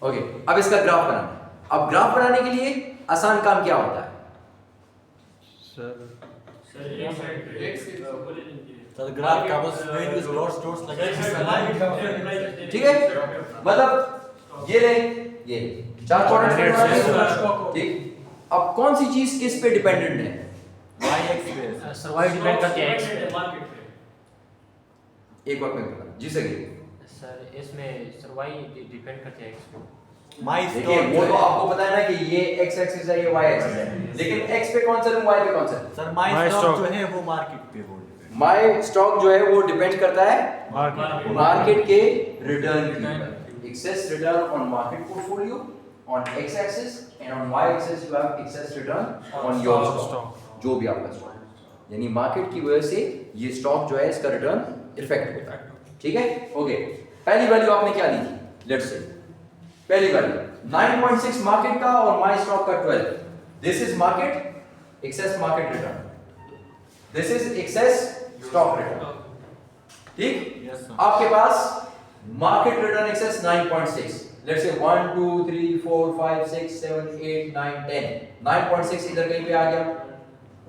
ओके, अब इसका ग्राफ बनाना है। अब ग्राफ बनाने के लिए आसान काम क्या होता है, सर ग्राफ का बस वेरियस डॉट्स लगा, ठीक है, मतलब ये ले ये चार क्वाड्रेंट, ठीक। अब कौन सी चीज किस पे डिपेंडेंट है, वाई एक्स पे सर्वाइव डिपेंड करते हैं मार्केट पे। एक बार मैं बता जी सके सर इसमें सर वाई डिपेंड करते हैं एक्स पे। My देखिए stock वो जो तो है, आपको पता है ना कि ये x एक्सिस है, ये y एक्सिस है, लेकिन x पे कौन सा है, y पे कौन सा है? Sir my My stock stock जो है वो मार्केट पे हो depend। माय स्टॉक जो है वो डिपेंड करता है मार्केट मार्केट के रिटर्न के ऊपर। Excess return on market portfolio on x axis and on y axis you have excess return on your stock, जो भी आपका स्टॉक है। यानी मार्केट की वजह से ये स्टॉक जो है इसका रिटर्न इफेक्ट होता है। ठीक है, ओके। पहली वैल्यू आपने क्या ली थी? लेट्स से पहली वैल्यू 9.6 मार्केट का और माय स्टॉक का 12। This is market excess market return, this is excess stock return. ठीक, Yes, sir. आपके पास market return excess 9.6, let's say 1 2 3 4 5 6 7 8 9 10, 9.6 इधर कहीं पे आ गया।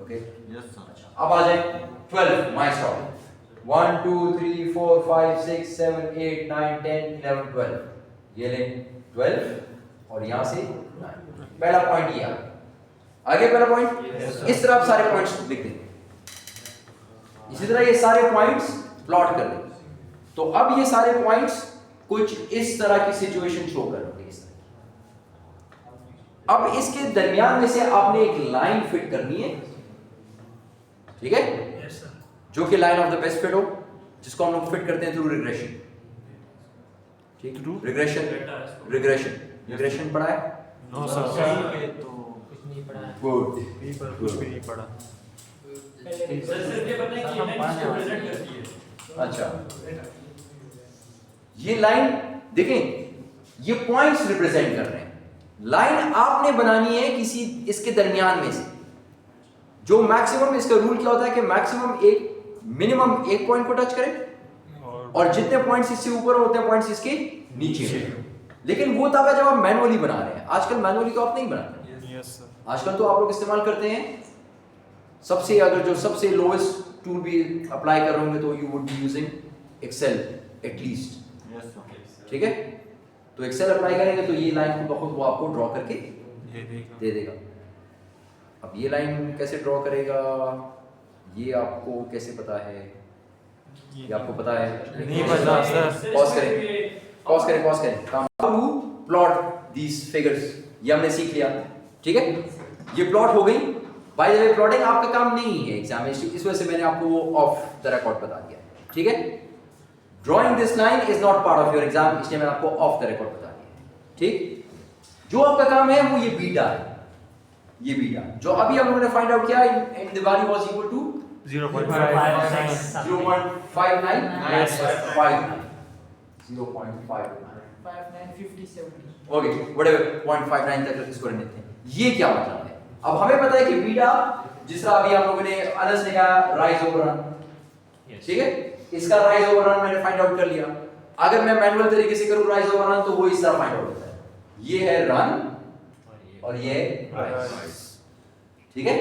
Okay, Yes, sir. अब आ जाए 12 माय स्टॉक 1 2 3 4 5 6 7 8 9 10 11 12, ये ले 12 और यहां से 9। पहला पॉइंट ये आगे पहला पॉइंट इस तरह आप सारे पॉइंट्स लिख देंगे, इसी तरह ये सारे पॉइंट्स प्लॉट कर देंगे। तो अब ये सारे पॉइंट्स कुछ इस तरह की सिचुएशन शो कर रहे हैं। अब इसके दरमियान में से आपने एक लाइन फिट करनी है, ठीक है, जो कि line of the best fit हो, जिसको हम लोग फिट करते हैं थ्रू रिग्रेशन। ठीक, रिग्रेशन रिग्रेशन रिग्रेशन पढ़ा है? नो सर पे तो कुछ नहीं पढ़ा है। गुड, कुछ भी नहीं पढ़ा। सर सिर्फ ये पता है कि लाइन किसको प्रेजेंट करती है। अच्छा, ये लाइन देखें, ये पॉइंट्स रिप्रेजेंट कर रहे हैं। लाइन आपने बनानी है किसी इसके दरमियान में से, जो मैक्सिमम, इसका रूल क्या होता है कि मैक्सिमम मिनिमम एक पॉइंट को टच करे और जितने पॉइंट्स इससे ऊपर हो उतने पॉइंट्स इसके नीचे हो। लेकिन वो तब है जब आप मैनुअली बना रहे हैं। आजकल मैनुअली तो आप नहीं बनाते, यस सर। आजकल तो आप लोग इस्तेमाल करते हैं सबसे, अगर जो सबसे लोएस्ट टूल भी अप्लाई कर रहे होंगे तो you would be using Excel at least. Yes, sir. ठीक है, तो एक्सेल अप्लाई करेंगे तो ये लाइन को वो आपको ड्रॉ करके दे देगा। अब ये लाइन कैसे ड्रॉ करेगा, ये आपको कैसे पता है? ये आपको पता है? नहीं पता सर। पॉज करें काम टू प्लॉट दीस फिगर्स, ये हमने सीख लिया। ठीक है, ये प्लॉट हो गई। बाय द वे प्लॉटिंग आपका काम नहीं है एग्जाम में, इस वजह से मैंने आपको वो ऑफ द रिकॉर्ड बता दिया। ठीक है, drawing this line is not part of your exam, इसलिए मैंने आपको ऑफ द रिकॉर्ड बता दिया। ठीक, जो आपका काम है वो ये बीटा है, ये बीटा जो अभी हम लोगों ने फाइंड आउट किया in the value was equal to 0.5 0.59 Yes, sir. 5957 okay, whatever 0.59 तक इसको रहने देते हैं। ये क्या मतलब है? अब हमें पता है कि बीटा, जिस तरह अभी हम लोगों ने अनस ने कहा राइज ओवर रन, ठीक है, इसका राइज ओवर रन मैंने फाइंड आउट कर लिया। अगर मैं मैनुअल तरीके से करूं राइज ओवर रन तो वो इस तरह फाइंड आउट होता है, ये है रन और ये राइज। ठीक है,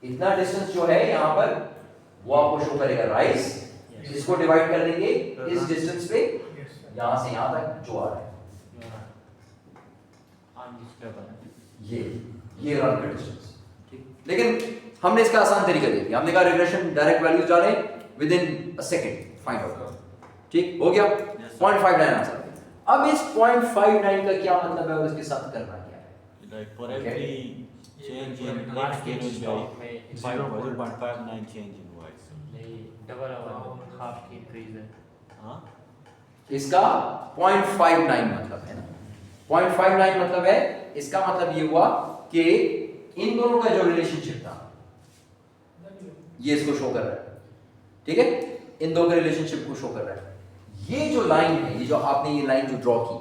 इतना डिस्टेंस जो है यहां पर वो आपको शो करेगा राइज। इसको डिवाइड कर देंगे इस डिस्टेंस पे, यहां से यहां तक जो आ रहा है ये रन का डिस्टेंस। ठीक, लेकिन हमने इसका आसान तरीका दे दिया, हमने कहा रिग्रेशन डायरेक्ट वैल्यूज डालें with in a second find out. ठीक हो गया, 0.59 आंसर। अब इस 0.59 का क्या मतलब है और इसके साथ करना क्या है? Like for every change in X, there will be 0.59 change in Y. नहीं, डबल हाफ की इंक्रीज है। हाँ? इसका 0.59 मतलब है ना, 0.59 मतलब है, इसका मतलब ये हुआ कि इन दोनों का जो रिलेशनशिप था ये इसको शो कर रहा है। ठीक है, इन दोनों के रिलेशनशिप को शो कर रहा है। ये जो लाइन है, ये जो आपने ये लाइन जो ड्रॉ की,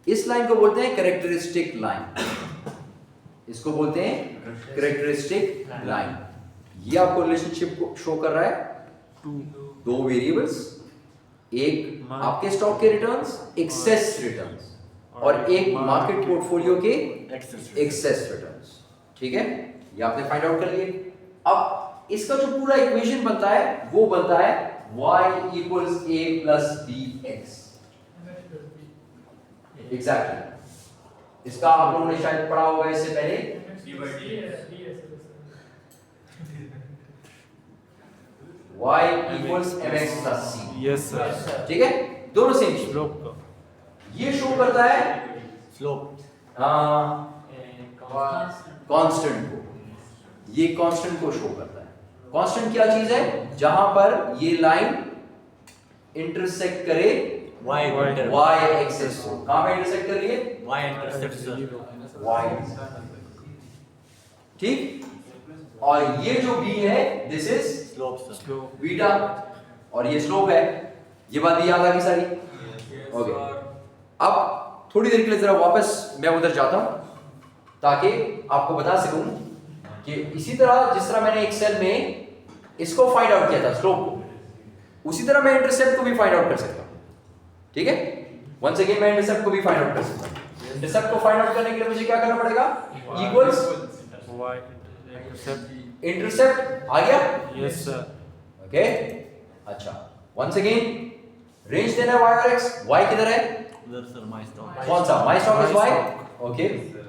इस लाइन को बोलते हैं कैरेक्टरिस्टिक लाइन, इसको बोलते हैं कैरेक्टरिस्टिक लाइन। ये आपको रिलेशनशिप को शो कर रहा है दो वेरिएबल्स, एक आपके स्टॉक के रिटर्न्स एक्सेस रिटर्न्स और एक मार्केट पोर्टफोलियो के एक्सेस रिटर्न्स। ठीक है, ये आपने फाइंड आउट कर लिए। अब इसका जो पूरा इक्वेशन बनता है वो बनता है y equals a plus bx। Exactly, इसका आप लोगों ने शायद पढ़ा होगा इससे पहले, y equals mx plus c। Yes sir. ठीक है, दोनों सेम चीज। स्लोप का ये शो करता है Slope. कांस्टेंट को, ये कांस्टेंट को शो करता है। कांस्टेंट क्या चीज है? जहां पर ये लाइन इंटरसेक्ट करे Y vector. y एक्सिस को। कहां पे इंटरसेक्ट कर रही है? Y intercepts the y, ठीक। और ये जो b है this is slope, sir. Slope beta और ये स्लोप है। ये बात भी याद आ गई सारी? ओके। अब थोड़ी देर के लिए जरा वापस मैं उधर जाता हूं ताकि आपको बता सकूं कि इसी तरह जिस तरह मैंने एक्सेल में इसको फाइंड आउट किया था स्लोप को, उसी तरह मैं इंटरसेप्ट को भी फाइंड आउट कर सकता हूं। ठीक है, वंस अगेन मैं इंटरसेप्ट को भी फाइंड आउट कर सकता हूं। इंटरसेप्ट को फाइंड आउट करने के लिए मुझे क्या करना पड़ेगा? इक्वल्स y इंटरसेप्ट इंटरसेप्ट आ गया? Yes sir okay. अच्छा, वंस अगेन रेंज देना है y और x। y किधर है? Uधर sir, my stop. कौन सा? my stock is y। Okay,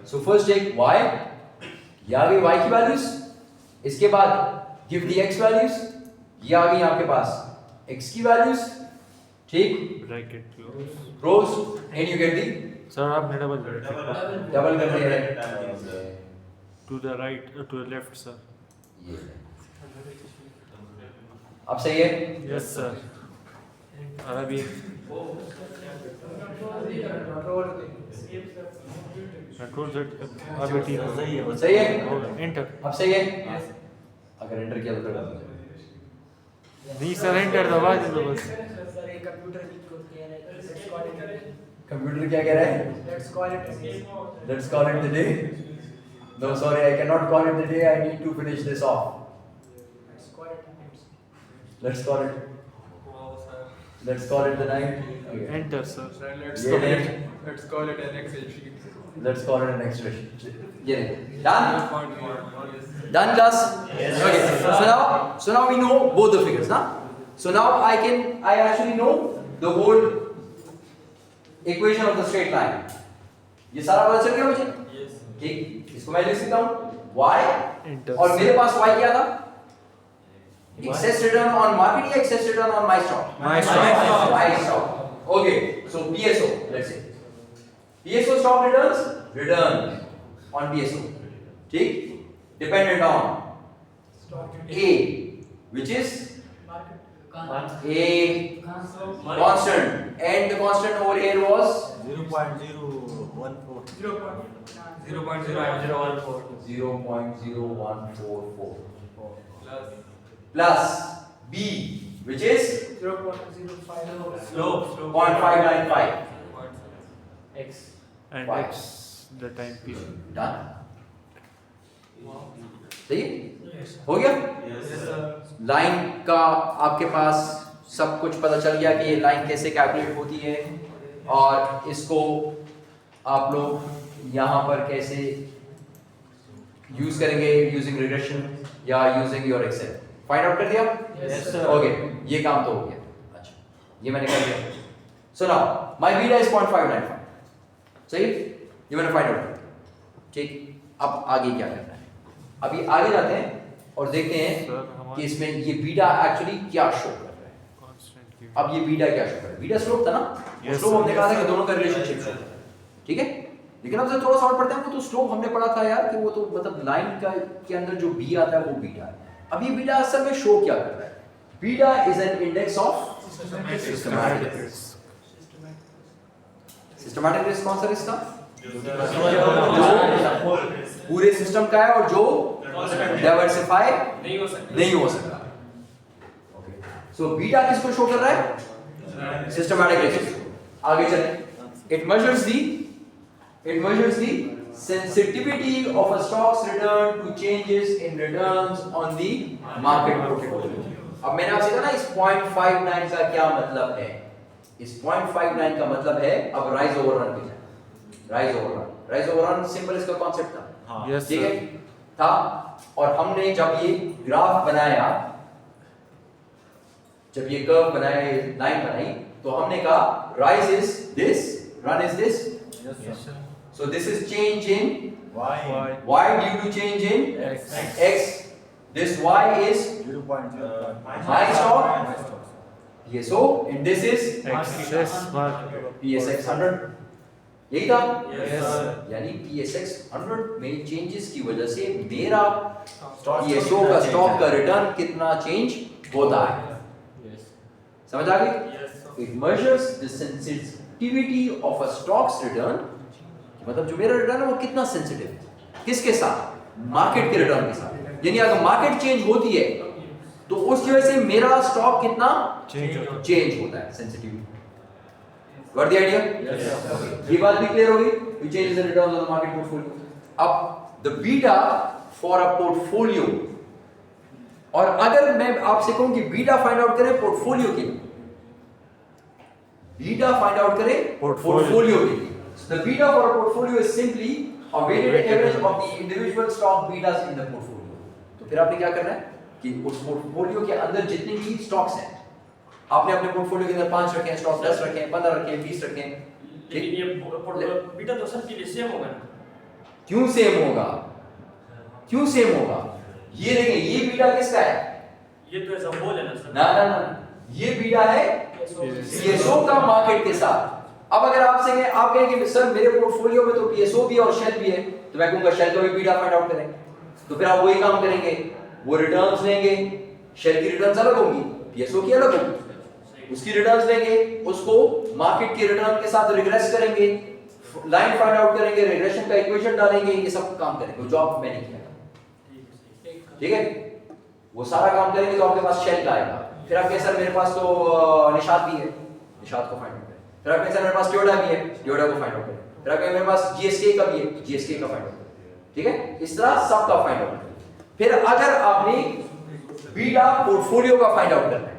so first take y, ये आ गई y की वैल्यूज। इसके बाद गिव द x वैल्यूज, ये आ गई आपके पास x की वैल्यूज। ठीक, bracket close close and you get the sir आपने डबल डबल कर दिया है to the right to the left sir ये। अब सही है? यस सर और अभी कंट्रोल Z अभी ठीक है सही है, बस. सही है? एंटर अब सही है? अगर एंटर किया तो कर दूंगा। नहीं सर एंटर दबा दो बस सर ये कंप्यूटर की कोड कह रहा है लेट्स कॉल इट कंप्यूटर क्या कह रहा है? Let's call it Let's call it the day. No, sorry, I cannot call it the day. I need to finish this off. Let's call it Let's call it. Let's call it the night. Okay. Enter sir Let's call it an Excel sheet. Let's call it an expression. Yeah. Done? Done, class? Yes. Okay. So now we know both the figures, huh? So now I actually know the whole equation of the straight line. ये सारा पता चल गया मुझे? Yes. ठीक, इसको मैं लिख सकता हूँ y Enter. और मेरे पास y क्या था? Excess return on market या excess return on my stock? My stock. My stock. Okay, so PSO, let's say. PSO stock returns return on PSO. ठीक? Dependent on A, which is a constant, and the constant over here was 0.014. 0.0144 plus B, which is 0.05 Slope. 0.595. X. And Why? X the time period Done? सही? हो गया? Line का आपके पास सब कुछ पता चल गया कि ये लाइन कैसे कैलकुलेट होती है और इसको आप लोग यहाँ पर कैसे यूज करेंगे यूजिंग रिग्रेशन या using your Excel. Find out कर दिया? Yes, sir. ओके, ये काम तो हो गया। अच्छा, ये मैंने कर दिया। So now my beta is 0.595। सही? ये मैंने फाइंड आउट किया। ठीक, अब आगे क्या करना है? अभी आगे जाते हैं और देखते हैं कि इसमें ये बीटा एक्चुअली क्या शो कर रहा है। कांस्टेंट की अब ये बीटा क्या शो कर रहा है? बीटा स्लोप था ना? Yes, slope sir. हमने कहा था कि दोनों का रिलेशनशिप शो करता है। ठीक है? लेकिन अब जब थोड़ा सा और पढ़ते हैं तो स्लोप हमने पढ़ा था यार कि वो तो मतलब लाइन का के अंदर जो बी आता है वो बीटा है। अब ये बीटा असल में शो क्या कर रहा है? Beta is an index of systematic risk. Systematic risk कौन सा रिस्क था? जो पूरे सिस्टम का है और जो डाइवर्सिफाई नहीं हो सकता। नहीं हो सकता। ओके, सो बीटा किसको शो कर रहा है? Systematic risk. आगे चलें। It measures the sensitivity of a stock's return to changes in returns on the market portfolio. अब मैंने आपसे कहा ना इस 0.59 का क्या मतलब है? इस 0.59 का मतलब है अब राइज ओवररन की जाए। राइज ओवररन सिंपल इसका कॉन्सेप्ट था। हाँ. यस ठीक है सर था। और हमने जब ये ग्राफ बनाया, जब ये कर्व बनाया, लाइन बनाई, तो हमने कहा rise is this, run is this. Yes, sir. So this is change in Y. y due to change in X. x. This y is 0.05. my stock. PSO and this is Excess market. PSX 100, यही था। Yes, sir. यानी PSX 100 में changes की वजह से मेरा PSO का stock का रिटर्न कितना चेंज होता है, Yes. समझ आ गई? Yes, sir. It measures the sensitivity of a stock's return, मतलब जो मेरा रिटर्न है वो कितना सेंसिटिव है, किसके साथ? मार्केट के रिटर्न के साथ। यानी अगर मार्केट चेंज होती है तो उसकी वजह से मेरा स्टॉक कितना Change होता है। चेंज होता है, सेंसिटिविटी। Got the idea? ये बात भी क्लियर होगी? You change the returns on the market portfolio. अब the beta for a portfolio, और अगर मैं आपसे कहूं कि बीटा फाइंड आउट करें पोर्टफोलियो के लिए, बीटा फाइंड आउट करें पोर्टफोलियो के लिए, the beta for a portfolio is simply a weighted average of the individual stock betas in the portfolio. तो फिर आपने क्या करना है कि उस पोर्टफोलियो के अंदर जितने भी स्टॉक्स हैं, आपने अपने पोर्टफोलियो के अंदर 5 रखे हैं स्टॉक, 10 रखे हैं, 15 रखे हैं, 20 रखे हैं, लेकिन ये बीटा तो सबके लिए सेम होगा ना? क्यों सेम होगा? क्यों सेम होगा? ये देखें, ये बीटा किसका है? ये तो ऐसा होल है ना सर? ना ना ना, ये बीटा है PSO का मार्केट के साथ। अब अगर आपसे कहें, आप कहें कि सर मेरे पोर्टफोलियो में तो PSO भी है और शेल भी है, तो मैं कहूंगा शेल का भी बीटा फाइंड आउट करें। तो फिर आप वही काम करेंगे, वो रिटर्न्स लेंगे, शेल की रिटर्न्स अलग होंगी, PSO की अलग होगी, उसकी रिटर्न्स लेंगे, उसको मार्केट की रिटर्न के साथ रिग्रेस करेंगे, लाइन फाइंड आउट करेंगे, रिग्रेशन का इक्वेशन डालेंगे, ये सब काम करेंगे, जो आप मैंने किया था। ठीक है, वो सारा काम करेंगे तो आपके पास शेल का आएगा। फिर आप कहें सर मेरे पास तो निशात भी है, निशात को फाइंड आउट करें। फिर आप कहें सर मेरे पास ट्योडा भी है, ट्योडा को फाइंड आउट करें। फिर आप कहें मेरे पास GSK का भी है, GSK का फाइंड आउट करें। ठीक है, इस तरह सबका फाइंड आउट करें। फिर अगर आपने बीटा पोर्टफोलियो का फाइंड आउट करना है,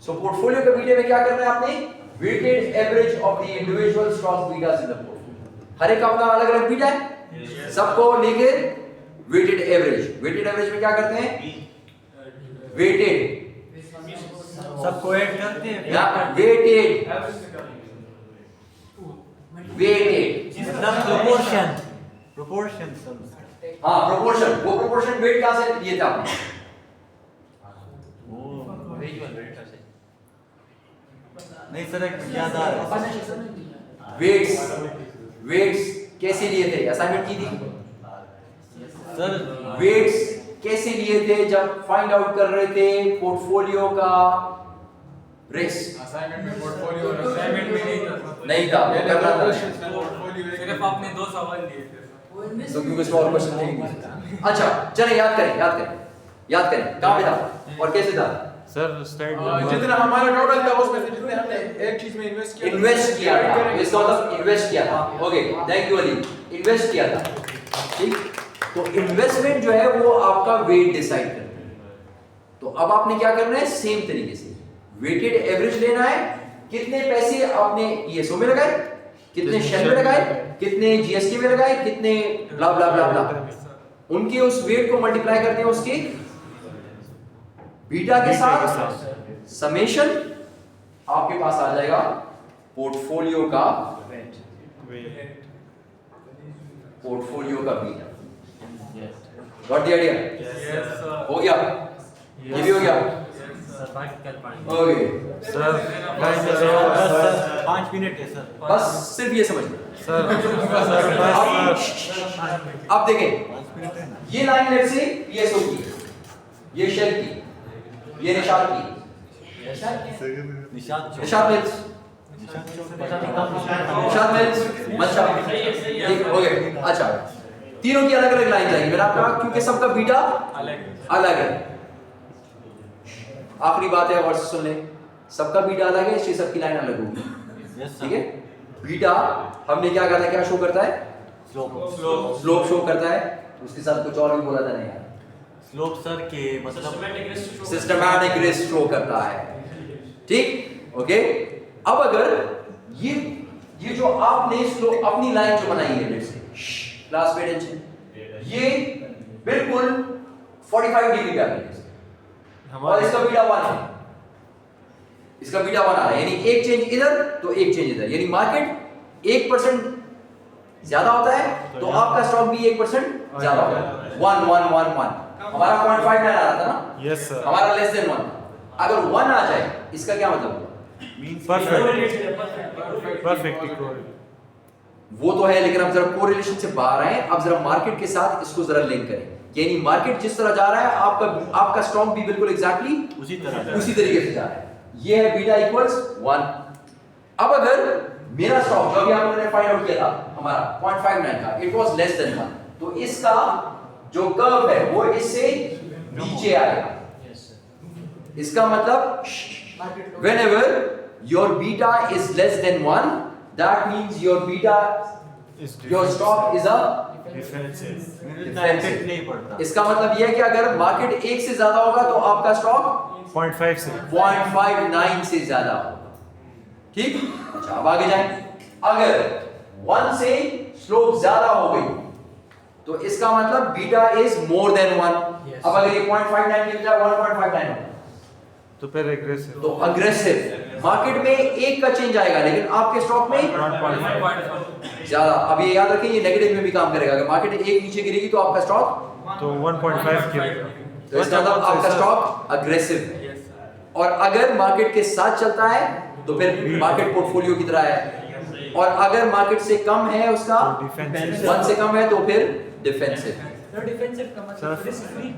सो पोर्टफोलियो के बीटे में क्या करना है आपने? Weighted average of the individual stock betas in the portfolio. हर एक का अपना अलग अलग बीटा है, सबको लेके वेटेड एवरेज। वेटेड एवरेज में क्या करते हैं? वेटेड, सबको ऐड करते हैं। या वेटेड, वेटेड, मतलब प्रोपोर्शन सब। हाँ प्रोपोर्शन। वो प्रोपोर्शन वेट कहाँ से लिए थे आपने? नहीं सर, एक याद आ रहा है। वेट्स कैसे लिए थे? असाइनमेंट की थी सर वेट्स कैसे लिए थे जब फाइंड आउट कर रहे थे पोर्टफोलियो का रिस्क? असाइनमेंट में पोर्टफोलियो असाइनमेंट में नहीं था, वो करना था। सिर्फ आपने 2 सवाल दिए थे तो क्योंकि इसमें और क्वेश्चन नहीं। अच्छा चलें, याद करें कहाँ पे था और कैसे था? सर स्लाइड जितना हमारा टोटल था उसमें से जितने हमने एक चीज में इन्वेस्ट किया था, इसका मतलब इन्वेस्ट किया था। Okay, thank you Ali, invest किया था। ठीक, तो इन्वेस्टमेंट जो है वो आपका वेट डिसाइड करता है। तो अब आपने क्या करना है? सेम तरीके से वेटेड एवरेज लेना है। कितने पैसे आपने PSO में लगाए, कितने शेल में लगाए, कितने GSK में लगाए, कितने ब्ला ब्ला ब्ला ब्ला, उनके उस वेट को मल्टीप्लाई करते हैं उसके बीटा के साथ, समेशन आपके पास आ जाएगा पोर्टफोलियो का बीटा। Got the idea? हो गया, ये भी हो गया। ओके सर 5 मिनट है सर। बस सिर्फ ये समझ लो सर अब देखें, ये लाइन लेट से PSO की, ये शेल की, ये निशात की, निशात मिल्स, हो गया। अच्छा, तीनों की अलग अलग लाइन जाएगी। मैंने आपको कहा क्योंकि सबका बीटा अलग है। आखिरी बात है, और सुन ले, सबका बीटा अलग है इसलिए सबकी लाइन अलग होगी। ठीक है, बीटा हमने क्या कहा था, क्या शो करता है? स्लोप शो करता है। उसके साथ कुछ और भी बोला था नहीं यार, स्लोप सर के मतलब सिस्टमैटिक रिस्क शो करता है। ठीक, ओके। अब अगर ये जो आपने स्लोप अपनी लाइन जो बनाई है, लेट्स से क्लास पे टेंशन, ये बिल्कुल 45 डिग्री पे आ गई और इसका बीटा 1 है, इसका बीटा 1 आ रहा है, यानी एक चेंज इधर तो एक चेंज इधर, यानी मार्केट 1% ज्यादा होता है तो आपका स्टॉक भी 1% ज्यादा होता है। 1 1 1 1 हमारा 0.59 आ रहा था ना? यस सर, हमारा लेस देन 1, अगर 1 आ जाए इसका क्या मतलब हुआ? Perfect equal. वो तो है, लेकिन अब जरा कोरिलेशन से बाहर आए, अब जरा मार्केट के साथ इसको जरा लिंक करें। यानी मार्केट जिस तरह जा रहा है आपका स्टॉक भी बिल्कुल एग्जैक्टली उसी तरह उसी तरीके से जा रहा है। ये है बीटा इक्वल्स 1। अब अगर मेरा स्टॉक जो अभी आप लोगों ने फाइंड आउट किया था हमारा 0.59 का, इट वाज लेस देन 1, तो इसका जो कर्व है वो इससे नीचे आएगा। इसका मतलब whenever your beta is less than 1, that means your stock is a defensive. Effect नहीं पड़ता। इसका मतलब यह है कि अगर मार्केट 1 से ज्यादा होगा तो आपका स्टॉक 0.5 से 0.59 से ज्यादा होगा। ठीक, अच्छा अब आगे जाएं। अगर 1 से स्लोप ज्यादा हो गई तो इसका मतलब बीटा इज मोर देन 1। अब अगर ये 0.59 की बजाय 1.59 हो तो फिर एग्रेसिव। तो अग्रेसिव मार्केट में 1 का चेंज आएगा, लेकिन आपके स्टॉक में 1.5 ज्यादा। अब ये याद रखें, ये नेगेटिव में भी काम करेगा। अगर मार्केट 1 नीचे गिरेगी तो आपका स्टॉक तो 1.5 गिरेगा। तो इसका मतलब आपका स्टॉक अग्रेसिव है। और अगर मार्केट के साथ चलता है तो फिर मार्केट पोर्टफोलियो की तरह है, और अगर मार्केट से कम है उसका डिफेंसिव। 1 से कम है तो फिर डिफेंसिव। तो डिफेंसिव का मतलब रिस्क फ्री।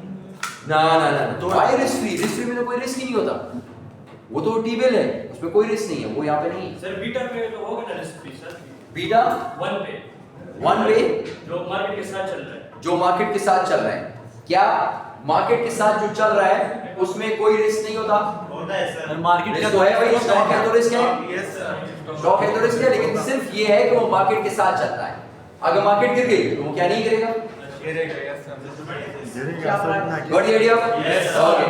ना ना ना, तो रिस्क फ्री में तो कोई रिस्क ही नहीं होता। वो तो टी-बिल है, उसमें कोई रिस्क नहीं है, वो यहाँ पे नहीं है। सर बीटा पे तो होगा ना रिस्क फ्री सर? बीटा 1 पे 1 पे जो मार्केट के साथ चल रहा है। जो मार्केट के साथ चल रहा है, क्या मार्केट के साथ जो चल रहा है उसमें कोई रिस्क नहीं होता? और मार्केट रिस्क तो है भाई, स्टॉक है तो रिस्क है, स्टॉक है तो रिस्क है, लेकिन सिर्फ ये है कि वो मार्केट के साथ चलता है। अगर मार्केट गिर गई तो वो क्या नहीं गिरेगा? गिरेगा। Got the idea? Yes. Okay.